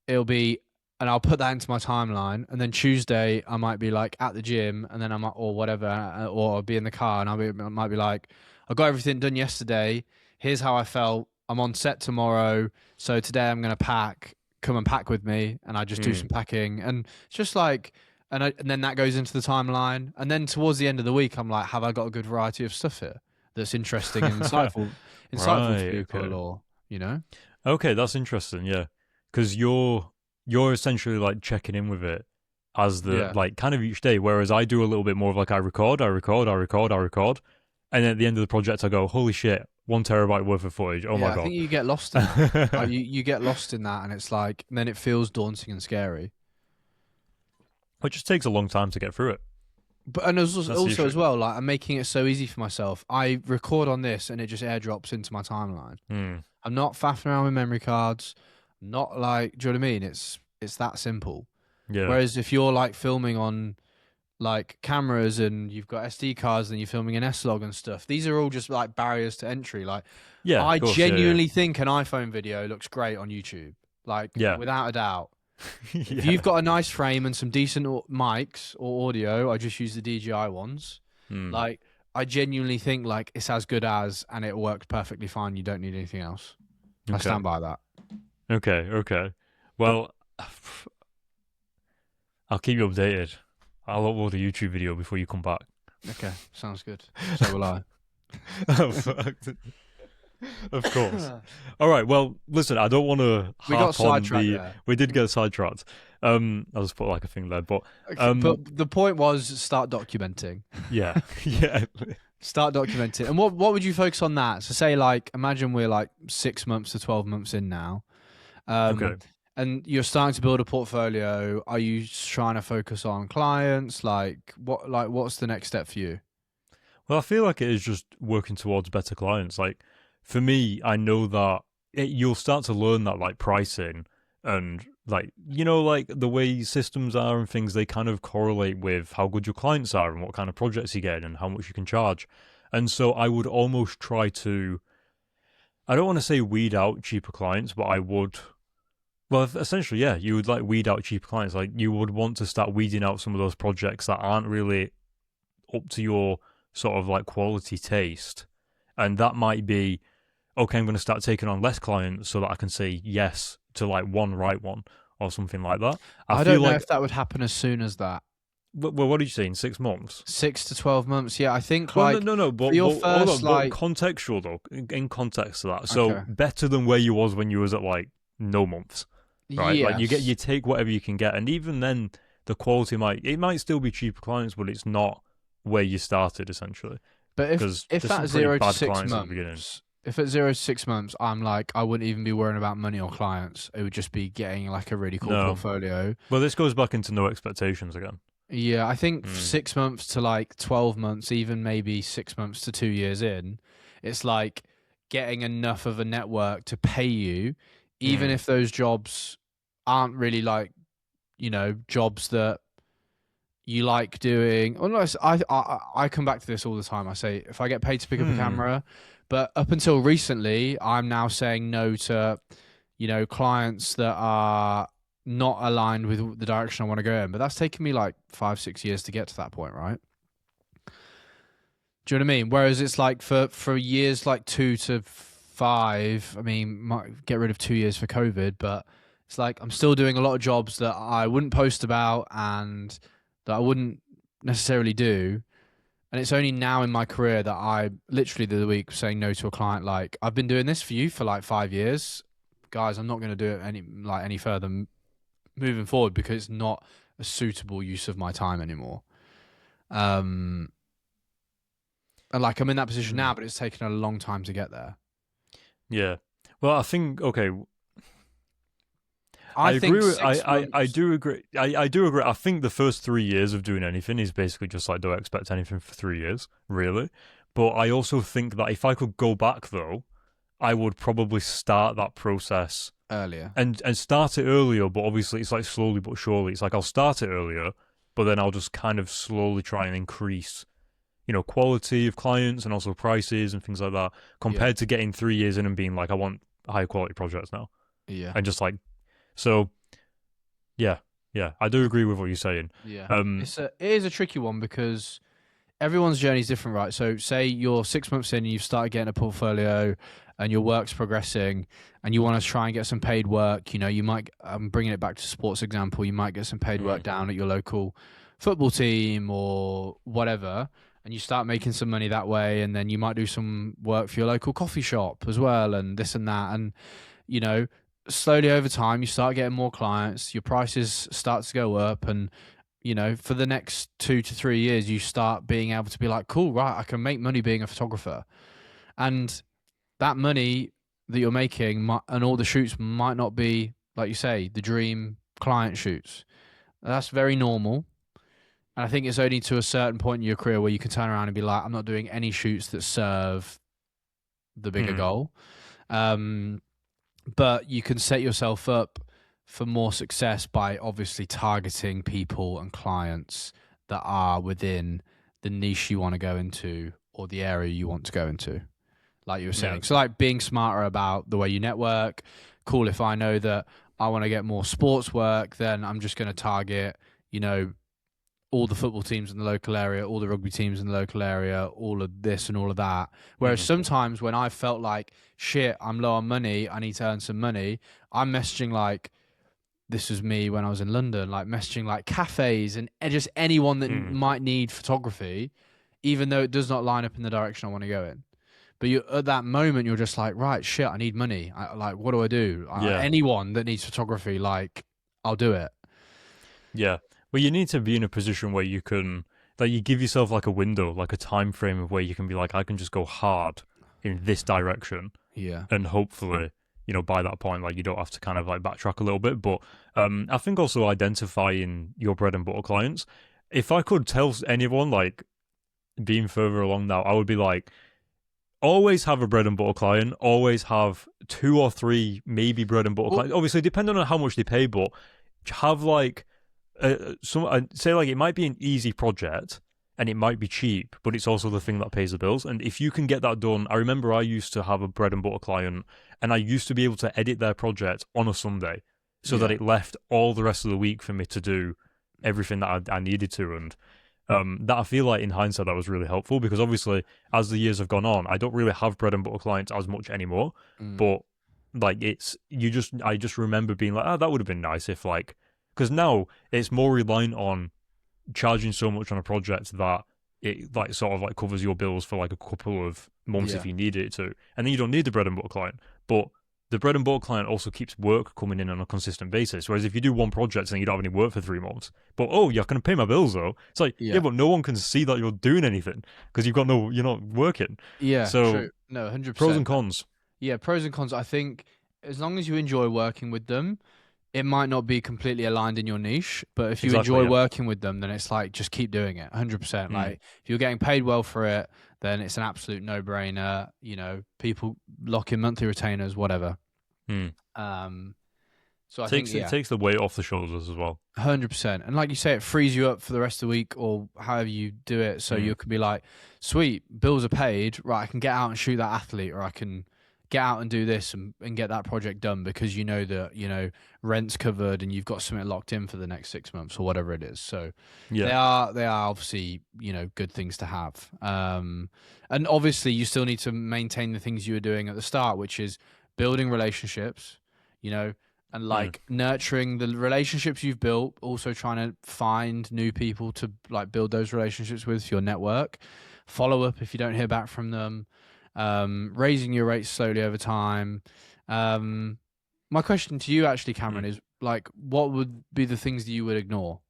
I'll put that into my timeline. And then Tuesday, I might be, like, at the gym, and then or whatever, or I'll be in the car, and I might be like, I got everything done yesterday. Here's how I felt. I'm on set tomorrow. So today I'm going to come and pack with me. And I just do some packing. And it's just like... And then that goes into the timeline. And then towards the end of the week, I'm like, have I got a good variety of stuff here that's interesting and insightful to people, or, Okay, that's interesting, yeah. Because you're essentially, like, checking in with it as the, like, kind of each day, whereas I do a little bit more of, like, I record. And then at the end of the project, I go, holy shit, 1 terabyte worth of footage. Oh, my God. I think you get lost in that. Like, you get lost in that, and it's like, and then it feels daunting and scary. It just takes a long time to get through it. But and also as well, like, I'm making it so easy for myself. I record on this and it just airdrops into my timeline. I'm not faffing around with memory cards. Not like, do you know what I mean? It's that simple. Yeah. Whereas if you're like filming on like cameras and you've got SD cards and you're filming an S-Log and stuff, these are all just like barriers to entry. Like, I genuinely think an iPhone video looks great on YouTube. Like, without a doubt. If you've got a nice frame and some decent mics or audio, I just use the DJI ones. Like, I genuinely think like it's as good as, and it works perfectly fine. You don't need anything else. I stand by that. Okay. Well, I'll keep you updated. I'll upload a YouTube video before you come back. Okay, sounds good. So will I. Oh, fuck. Of course. All right. Well, listen, I don't want to. We got sidetracked. We did get sidetracked. I'll just put like a thing there, but but the point was start documenting. Yeah. Start documenting. And what would you focus on that? So say, like, imagine we're like 6 months to 12 months in now. Okay. And you're starting to build a portfolio. Are you trying to focus on clients? What's the next step for you? Well, I feel like it is just working towards better clients. Like, for me, I know that you'll start to learn that, like, pricing and, like, like the way systems are and things, they kind of correlate with how good your clients are and what kind of projects you get and how much you can charge. And so I would almost try to, I don't want to say weed out cheaper clients, but I would, well, essentially, yeah, you would, like, weed out cheaper clients. Like, you would want to start weeding out some of those projects that aren't really up to your sort of, like, quality taste. And that might be, okay, I'm going to start taking on less clients so that I can say yes to, like, one right one or something like that. I don't know if that would happen as soon as that. Well, what did you say, in 6 months? 6 to 12 months. Yeah, I think Well, like no, for but, your but hold first on, but like contextual though, in context to that. So okay. better than where you was when you was at like no months, right? Like you Yes. take whatever you can get, and even then, the quality might still be cheaper clients, but it's not where you started essentially, But because if there's some at pretty 0 to bad 6 clients at the beginning. months, if at 0 to 6 months, I'm like I wouldn't even be worrying about money or clients. It would just be getting like a really cool No, portfolio. well, this goes back into no expectations again. Yeah, I think Mm. 6 months to like 12 months, even maybe 6 months to 2 years in, it's like getting enough of a network to pay you, even Mm. if those jobs aren't really like, jobs that you like doing. Unless I come back to this all the time. I say if I get paid to pick up a Hmm. camera, but up until recently, I'm now saying no to, clients that are not aligned with the direction I want to go in. But that's taken me like 5, 6 years to get to that point, right? Do you know what I mean? Whereas it's like for years like 2 to 5, I mean, might get rid of 2 years for COVID, but it's like I'm still doing a lot of jobs that I wouldn't post about and that I wouldn't necessarily do. And it's only now in my career that I literally the other week saying no to a client like I've been doing this for you for like 5 years, guys. I'm not going to do it any further moving forward because it's not a suitable use of my time anymore. Um, and like I'm in that position Hmm. now, but it's taken a long time to get there. Yeah. Well, I think okay. I I agree think with six I months. do agree. I do agree. I think the first 3 years of doing anything is basically just like don't expect anything for 3 years, really. But I also think that if I could go back though, I would probably start that process Earlier. and start it earlier, but obviously it's like slowly but surely. It's like I'll start it earlier, but then I'll just kind of slowly try and increase, quality of clients and also prices and things like that, Yeah. compared to getting 3 years in and being like, I want high quality projects now. Yeah. And just like so yeah, yeah, I do agree with what you're saying. Yeah. Um, It is a tricky one because everyone's journey is different, right? So say you're 6 months in and you've started getting a portfolio and your work's progressing and you want to try and get some paid work, you might, I'm bringing it back to sports example, you might get some paid work mm, down at your local football team or whatever. And you start making some money that way. And then you might do some work for your local coffee shop as well and this and that. And, you know, slowly over time, you start getting more clients, your prices start to go up and for the next 2 to 3 years, you start being able to be like, cool, right, I can make money being a photographer. And that money that you're making and all the shoots might not be, like you say, the dream client shoots. That's very normal. And I think it's only to a certain point in your career where you can turn around and be like, I'm not doing any shoots that serve the bigger mm, goal. Um, but you can set yourself up for more success by obviously targeting people and clients that are within the niche you want to go into or the area you want to go into, like you were yeah, saying. So, like being smarter about the way you network. Cool. If I know that I want to get more sports work, then I'm just going to target, you know, all the football teams in the local area, all the rugby teams in the local area, all of this and all of that. Whereas mm, sometimes when I felt like, shit, I'm low on money, I need to earn some money, I'm messaging like, this was me when I was in London, like messaging like cafes and just anyone that mm, might need photography, even though it does not line up in the direction I want to go in. But you at that moment, you're just like, right, shit, I need money. Like, what do I do? yeah, Anyone that needs photography, like, I'll do it. yeah. But you need to be in a position where you can, like, you give yourself like a window, like a time frame of where you can be like, I can just go hard in this direction, Yeah. and hopefully, by that point, like, you don't have to kind of like backtrack a little bit. But I think also identifying your bread and butter clients. If I could tell anyone, like, being further along now, I would be like, always have a bread and butter client, always have 2 or 3 maybe bread and butter Well, clients, obviously depending on how much they pay, but have like some, say like it might be an easy project and it might be cheap, but it's also the thing that pays the bills. And if you can get that done, I remember I used to have a bread and butter client and I used to be able to edit their project on a Sunday so that yeah. it left all the rest of the week for me to do everything that I needed to. And that I feel like in hindsight that was really helpful, because obviously as the years have gone on, I don't really have bread and butter clients as much anymore. Mm. But like I just remember being like, oh, that would have been nice if, like, because now it's more reliant on charging so much on a project that it like sort of like covers your bills for like a couple of months if you need it to, and then you don't need the bread and butter client. But the bread and butter client also keeps work coming in on a consistent basis. Whereas if you do one project and you don't have any work for 3 months, but you're going to pay my bills though. It's like, yeah, but no one can see that you're doing anything because you're not working. Yeah, so true. No, 100%. Pros and cons. Yeah, pros and cons. I think as long as you enjoy working with them, it might not be completely aligned in your niche, but if you enjoy working with them, then it's like just keep doing it 100%. Like if you're getting paid well for it, then it's an absolute no-brainer. You know, people lock in monthly retainers, whatever. So I think it takes the weight off the shoulders as well. 100%. And like you say, it frees you up for the rest of the week or however you do it. So you can be like, sweet, bills are paid, right? I can get out and shoot that athlete, or I can get out and do this and get that project done because you know that, you know, rent's covered and you've got something locked in for the next 6 months or whatever it is. So they are obviously, you know, good things to have. And obviously you still need to maintain the things you were doing at the start, which is building relationships, you know, and like nurturing the relationships you've built, also trying to find new people to like build those relationships with for your network, follow up if you don't hear back from them, raising your rates slowly over time. My question to you actually, Cameron, is like, what would be the things that you would ignore?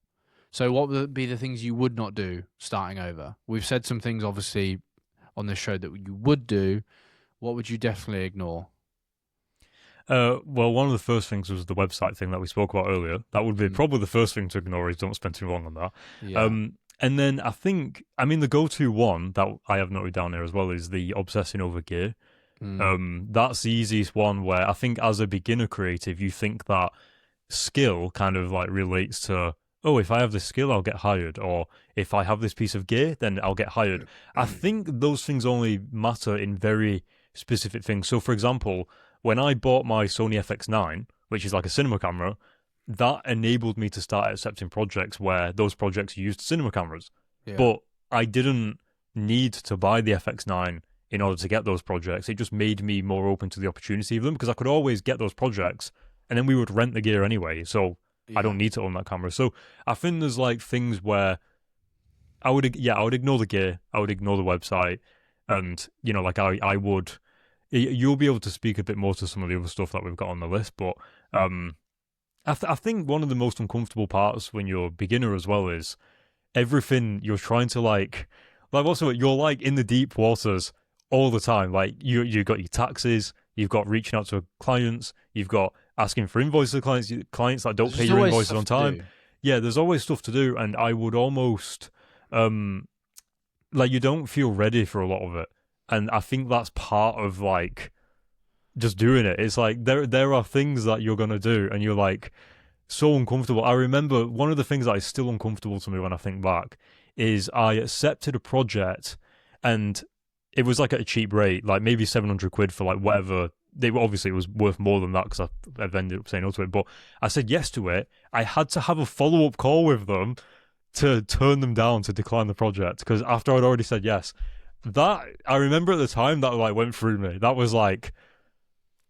So what would be the things you would not do starting over? We've said some things obviously on this show that you would do. What would you definitely ignore? Well, one of the first things was the website thing that we spoke about earlier. That would be probably the first thing to ignore, is don't spend too long on that. Yeah. And then I think, the go-to one that I have noted down here as well is the obsessing over gear. That's the easiest one, where I think as a beginner creative, you think that skill kind of like relates to, if I have this skill, I'll get hired, or if I have this piece of gear, then I'll get hired. I think those things only matter in very specific things. So, for example, when I bought my Sony FX9, which is like a cinema camera, that enabled me to start accepting projects where those projects used cinema cameras. Yeah. But I didn't need to buy the FX9 in order to get those projects. It just made me more open to the opportunity of them, because I could always get those projects and then we would rent the gear anyway. So I don't need to own that camera. So I think there's like things where I would ignore the gear, I would ignore the website, and, you know, like I would... You'll be able to speak a bit more to some of the other stuff that we've got on the list, but I think one of the most uncomfortable parts when you're a beginner as well is everything you're trying to like also you're like in the deep waters all the time. Like you got your taxes, you've got reaching out to clients, you've got asking for invoices to clients that don't pay your invoices on time. Yeah, there's always stuff to do, and I would almost like you don't feel ready for a lot of it. And I think that's part of like just doing it. It's like there are things that you're gonna do, and you're like so uncomfortable. I remember one of the things that is still uncomfortable to me when I think back is I accepted a project, and it was like at a cheap rate, like maybe 700 quid for like whatever. Obviously it was worth more than that because I've ended up saying no to it. But I said yes to it. I had to have a follow-up call with them to turn them down, to decline the project, because after I'd already said yes. That I remember at the time that like went through me. That was like,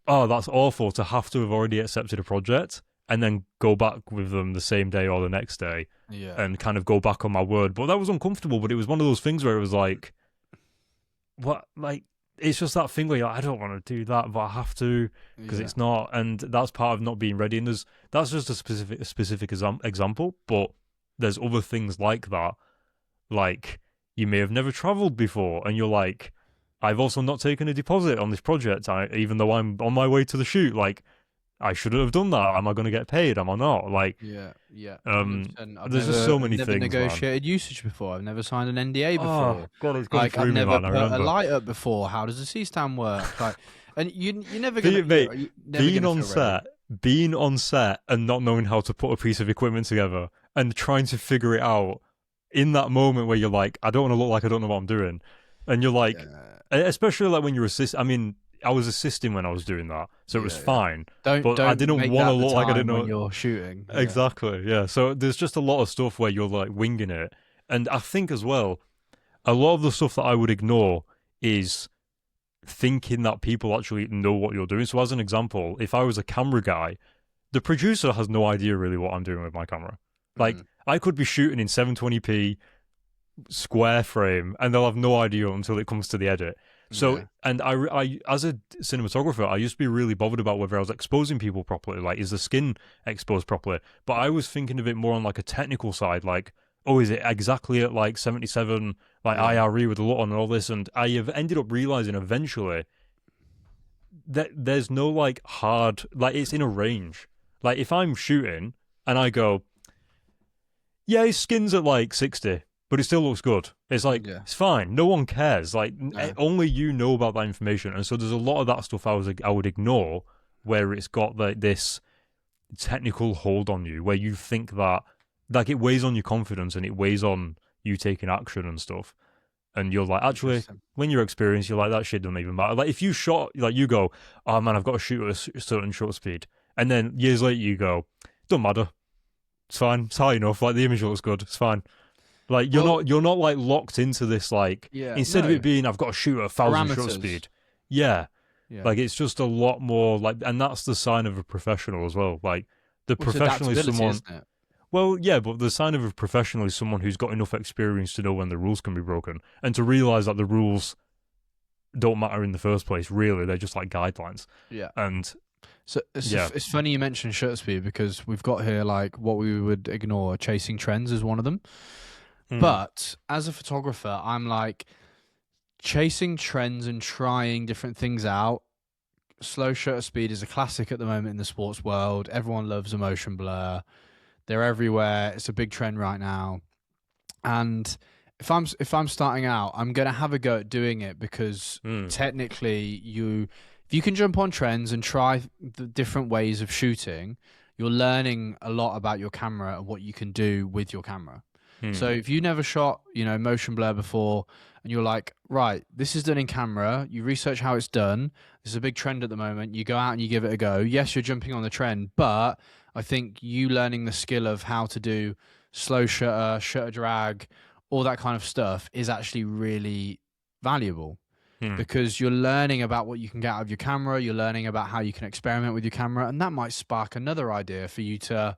oh, that's awful to have to have already accepted a project and then go back with them the same day or the next day, and kind of go back on my word. But that was uncomfortable. But it was one of those things where it was like, what, like it's just that thing where you're like, I don't want to do that, but I have to because it's not, and that's part of not being ready. And that's just a specific example, but there's other things like that, like. You may have never traveled before, and you're like, I've also not taken a deposit on this project, even though I'm on my way to the shoot. Like, I shouldn't have done that. Am I going to get paid? Am I not? Like, there's just so many things. I've never negotiated usage before. I've never signed an NDA before. Oh, God, it's gone like, through I've me, never man. put I remember. a light up before. How does a C-stand work? Like, and you're never going to... Being on set and not knowing how to put a piece of equipment together and trying to figure it out in that moment where you're like, I don't want to look like I don't know what I'm doing. And you're like, especially like when you're I was assisting when I was doing that, so it was fine. But I didn't want to look like I didn't know when you're shooting. Exactly, yeah. So there's just a lot of stuff where you're like winging it. And I think as well, a lot of the stuff that I would ignore is thinking that people actually know what you're doing. So as an example, if I was a camera guy, the producer has no idea really what I'm doing with my camera. Like, I could be shooting in 720p square frame, and they'll have no idea until it comes to the edit. So, Yeah. and I, as a cinematographer, I used to be really bothered about whether I was exposing people properly. Like, is the skin exposed properly? But I was thinking of it more on like a technical side, like, oh, is it exactly at like 77, like IRE with a lot on and all this? And I have ended up realizing eventually that there's no like hard, like, it's in a range. Like, if I'm shooting and I go, yeah, his skin's at like 60, but it still looks good. It's like, it's fine. No one cares. Like, only you know about that information. And so there's a lot of that stuff I would ignore, where it's got like this technical hold on you, where you think that, like, it weighs on your confidence and it weighs on you taking action and stuff. And you're like, actually, when you're experienced, you're like, that shit doesn't even matter. Like, if you shot, like, you go, oh man, I've got to shoot at a certain shot speed. And then years later you go, don't matter. It's fine. It's high enough. Like, the image looks good. It's fine. Like, you're not like locked into this, like, instead of it being, I've got to shoot at 1,000 shot speed. Yeah. Like, it's just a lot more like, and that's the sign of a professional as well. Like, the professional is someone, isn't it? well, yeah, but the sign of a professional is someone who's got enough experience to know when the rules can be broken and to realize that the rules don't matter in the first place. Really, they're just like guidelines. Yeah. And so it's funny you mentioned shutter speed, because we've got here like what we would ignore. Chasing trends is one of them. But as a photographer, I'm like chasing trends and trying different things out. Slow shutter speed is a classic at the moment in the sports world. Everyone loves a motion blur. They're everywhere. It's a big trend right now. And if I'm starting out, I'm gonna have a go at doing it, because technically if you can jump on trends and try the different ways of shooting, you're learning a lot about your camera and what you can do with your camera. So if you never shot, motion blur before, and you're like, right, this is done in camera, you research how it's done, this is a big trend at the moment, you go out and you give it a go. Yes, you're jumping on the trend, but I think you learning the skill of how to do slow shutter drag, all that kind of stuff is actually really valuable, because you're learning about what you can get out of your camera, you're learning about how you can experiment with your camera, and that might spark another idea for you to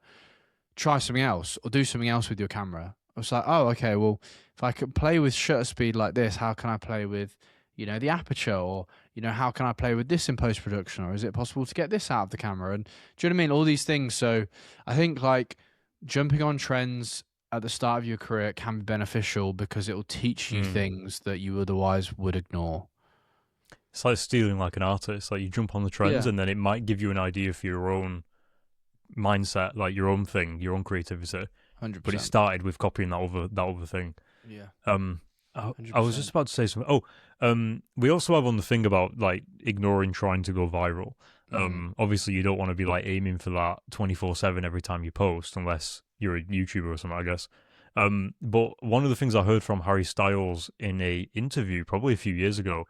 try something else or do something else with your camera. It's like, oh, okay, well, if I can play with shutter speed like this, how can I play with, the aperture, or, how can I play with this in post-production, or is it possible to get this out of the camera? And do you know what I mean? All these things. So I think like jumping on trends at the start of your career can be beneficial, because it will teach you things that you otherwise would ignore. It's like stealing like an artist. Like, you jump on the trends and then it might give you an idea for your own mindset, like your own thing, your own creativity. 100%. But it started with copying that other thing. Yeah. I was just about to say something. We also have on the thing about like ignoring trying to go viral. Obviously you don't want to be like aiming for that 24/7 every time you post, unless you're a YouTuber or something, I guess. But one of the things I heard from Harry Styles in a interview probably a few years ago,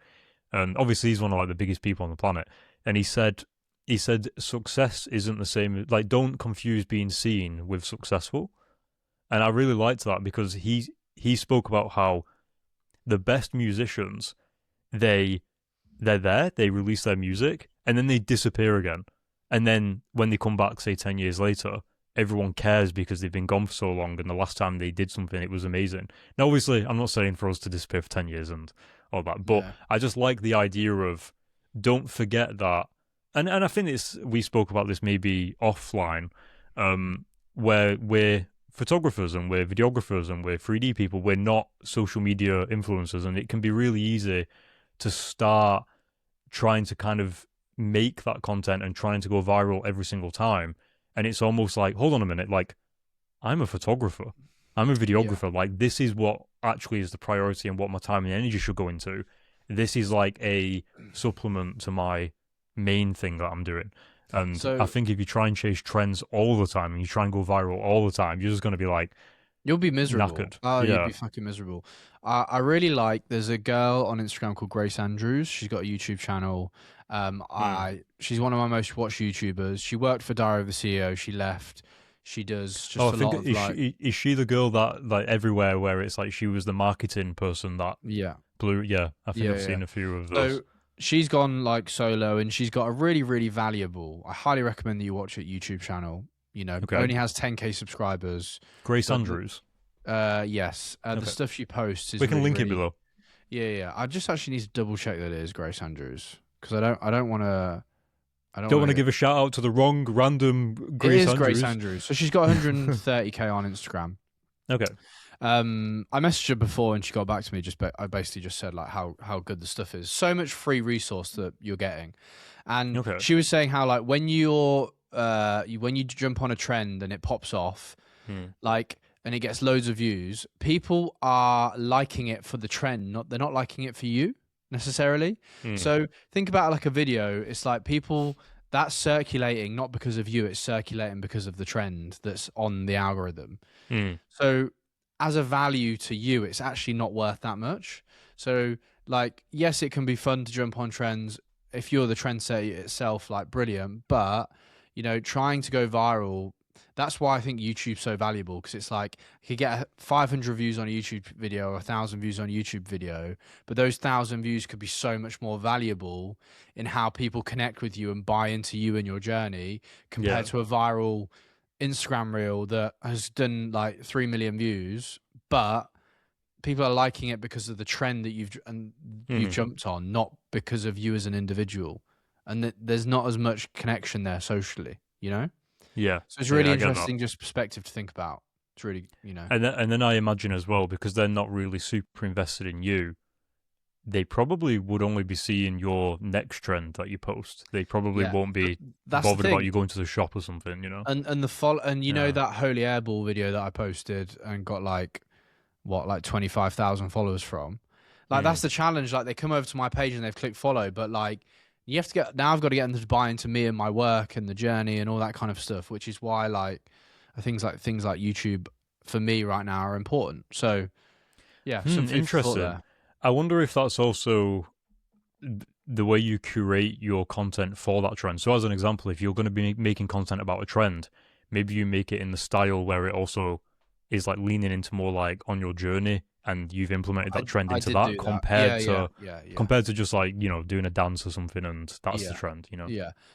and obviously he's one of like the biggest people on the planet, and he said success isn't the same, like, don't confuse being seen with successful. And I really liked that, because he spoke about how the best musicians, they're there, they release their music, and then they disappear again. And then when they come back, say 10 years later, everyone cares because they've been gone for so long, and the last time they did something, it was amazing. Now, obviously, I'm not saying for us to disappear for 10 years and all that, but I just like the idea of, don't forget that. And I think we spoke about this maybe offline, where we're photographers and we're videographers and we're 3D people. We're not social media influencers, and it can be really easy to start trying to kind of make that content and trying to go viral every single time. And it's almost like, hold on a minute, like, I'm a photographer, I'm a videographer. Like, this is what actually is the priority and what my time and energy should go into. This is like a supplement to my main thing that I'm doing. And so, I think if you try and chase trends all the time and you try and go viral all the time, you're just going to be like, you'll be miserable. Knackered. Oh, you'd be fucking miserable. I really like, there's a girl on Instagram called Grace Andrews. She's got a YouTube channel. She's one of my most watched YouTubers. She worked for Diary of the CEO. She left. She does just a lot of is she the girl that, like, everywhere where it's like she was the marketing person that blew? Yeah, I think I've seen a few of those. So she's gone like solo, and she's got a really, really valuable, I highly recommend that you watch it, YouTube channel. Okay. only has 10k subscribers. Grace Andrews. Yes. The Okay. stuff she posts is We can really, link it really- below. Yeah. I just actually need to double check that it is Grace Andrews, because I don't want to. I Don't want to give a shout out to the wrong random Grace It is Andrews. Grace Andrews. So she's got 130k on Instagram. Okay. I messaged her before and she got back to me. I basically just said like how good the stuff is. So much free resource that you're getting, and Okay. she was saying how like when you're when you jump on a trend and it pops off, like and it gets loads of views, people are liking it for the trend. They're not liking it for you necessarily. So think about like a video. It's like people that's circulating not because of you. It's circulating because of the trend that's on the algorithm. So as a value to you, it's actually not worth that much. So like, yes, it can be fun to jump on trends if you're the trendsetter itself, like brilliant. But trying to go viral, that's why I think YouTube's so valuable, because it's like you could get 500 views on a YouTube video or 1,000 views on a YouTube video, but those 1,000 views could be so much more valuable in how people connect with you and buy into you and your journey compared to a viral Instagram reel that has done like 3 million views, but people are liking it because of the trend that you've jumped on, not because of you as an individual. And there's not as much connection there socially, Yeah. So it's really interesting, just perspective to think about. It's really, And then I imagine as well, because they're not really super invested in you, they probably would only be seeing your next trend that you post. They probably won't be bothered about you going to the shop or something, And that Holy Airball video that I posted and got like 25,000 followers from. Like that's the challenge. Like they come over to my page and they've clicked follow, but like you have to I've got to get them to buy into me and my work and the journey and all that kind of stuff, which is why like things like YouTube for me right now are important. So yeah, some food for thought there. I wonder if that's also the way you curate your content for that trend. So as an example, if you're going to be making content about a trend, maybe you make it in the style where it also is like leaning into more like on your journey, and you've implemented that trend into that compared to just like doing a dance or something and that's the trend.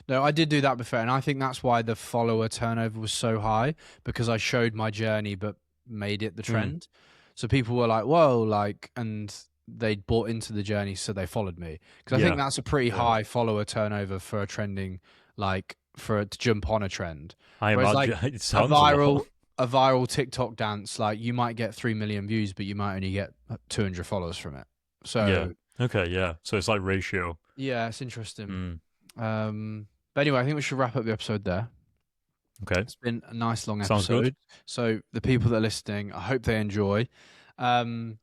No, I did do that before, and I think that's why the follower turnover was so high, because I showed my journey but made it the trend. So people were like, whoa, like, and they bought into the journey, so they followed me, because I think that's a pretty high follower turnover for a trending, like for it to jump on a trend. I imagine like, it sounds a viral TikTok dance, like you might get 3 million views, but you might only get 200 followers from it. So so it's like ratio. Yeah, it's interesting. But anyway, I think we should wrap up the episode there. Okay, it's been a nice long Sounds episode. Good. So the people that are listening, I hope they enjoy. And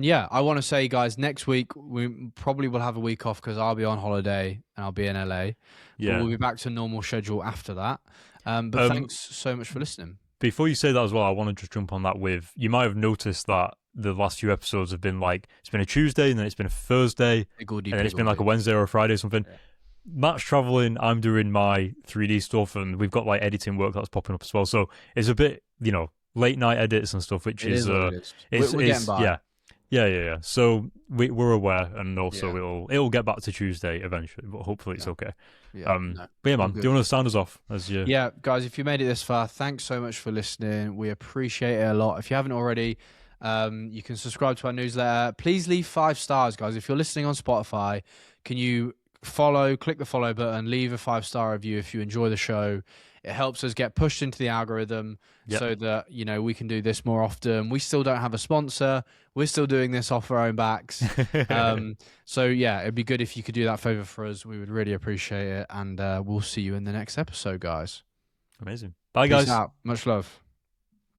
yeah, I want to say, guys, next week we probably will have a week off because I'll be on holiday and I'll be in LA. Yeah, we'll be back to normal schedule after that. But thanks so much for listening. Before you say that as well, I want to just jump on that with, you might have noticed that the last few episodes have been like, it's been a Tuesday and then it's been a Thursday and then it's been like a Wednesday or a Friday or something. Yeah. Matt's traveling, I'm doing my 3D stuff, and we've got like editing work that's popping up as well. So it's a bit, late night edits and stuff, which is we're getting by. Yeah. So we're aware, and also it'll get back to Tuesday eventually, but hopefully it's okay. Yeah, but yeah, man, do you want to sound us off as you? Yeah, guys, if you made it this far, thanks so much for listening. We appreciate it a lot. If you haven't already, you can subscribe to our newsletter. Please leave 5 stars, guys. If you're listening on Spotify, can you click the follow button, leave a 5-star review if you enjoy the show. It helps us get pushed into the algorithm so that, we can do this more often. We still don't have a sponsor. We're still doing this off our own backs. So, yeah, it'd be good if you could do that favor for us. We would really appreciate it. And we'll see you in the next episode, guys. Amazing. Bye, guys. Peace out. Much love.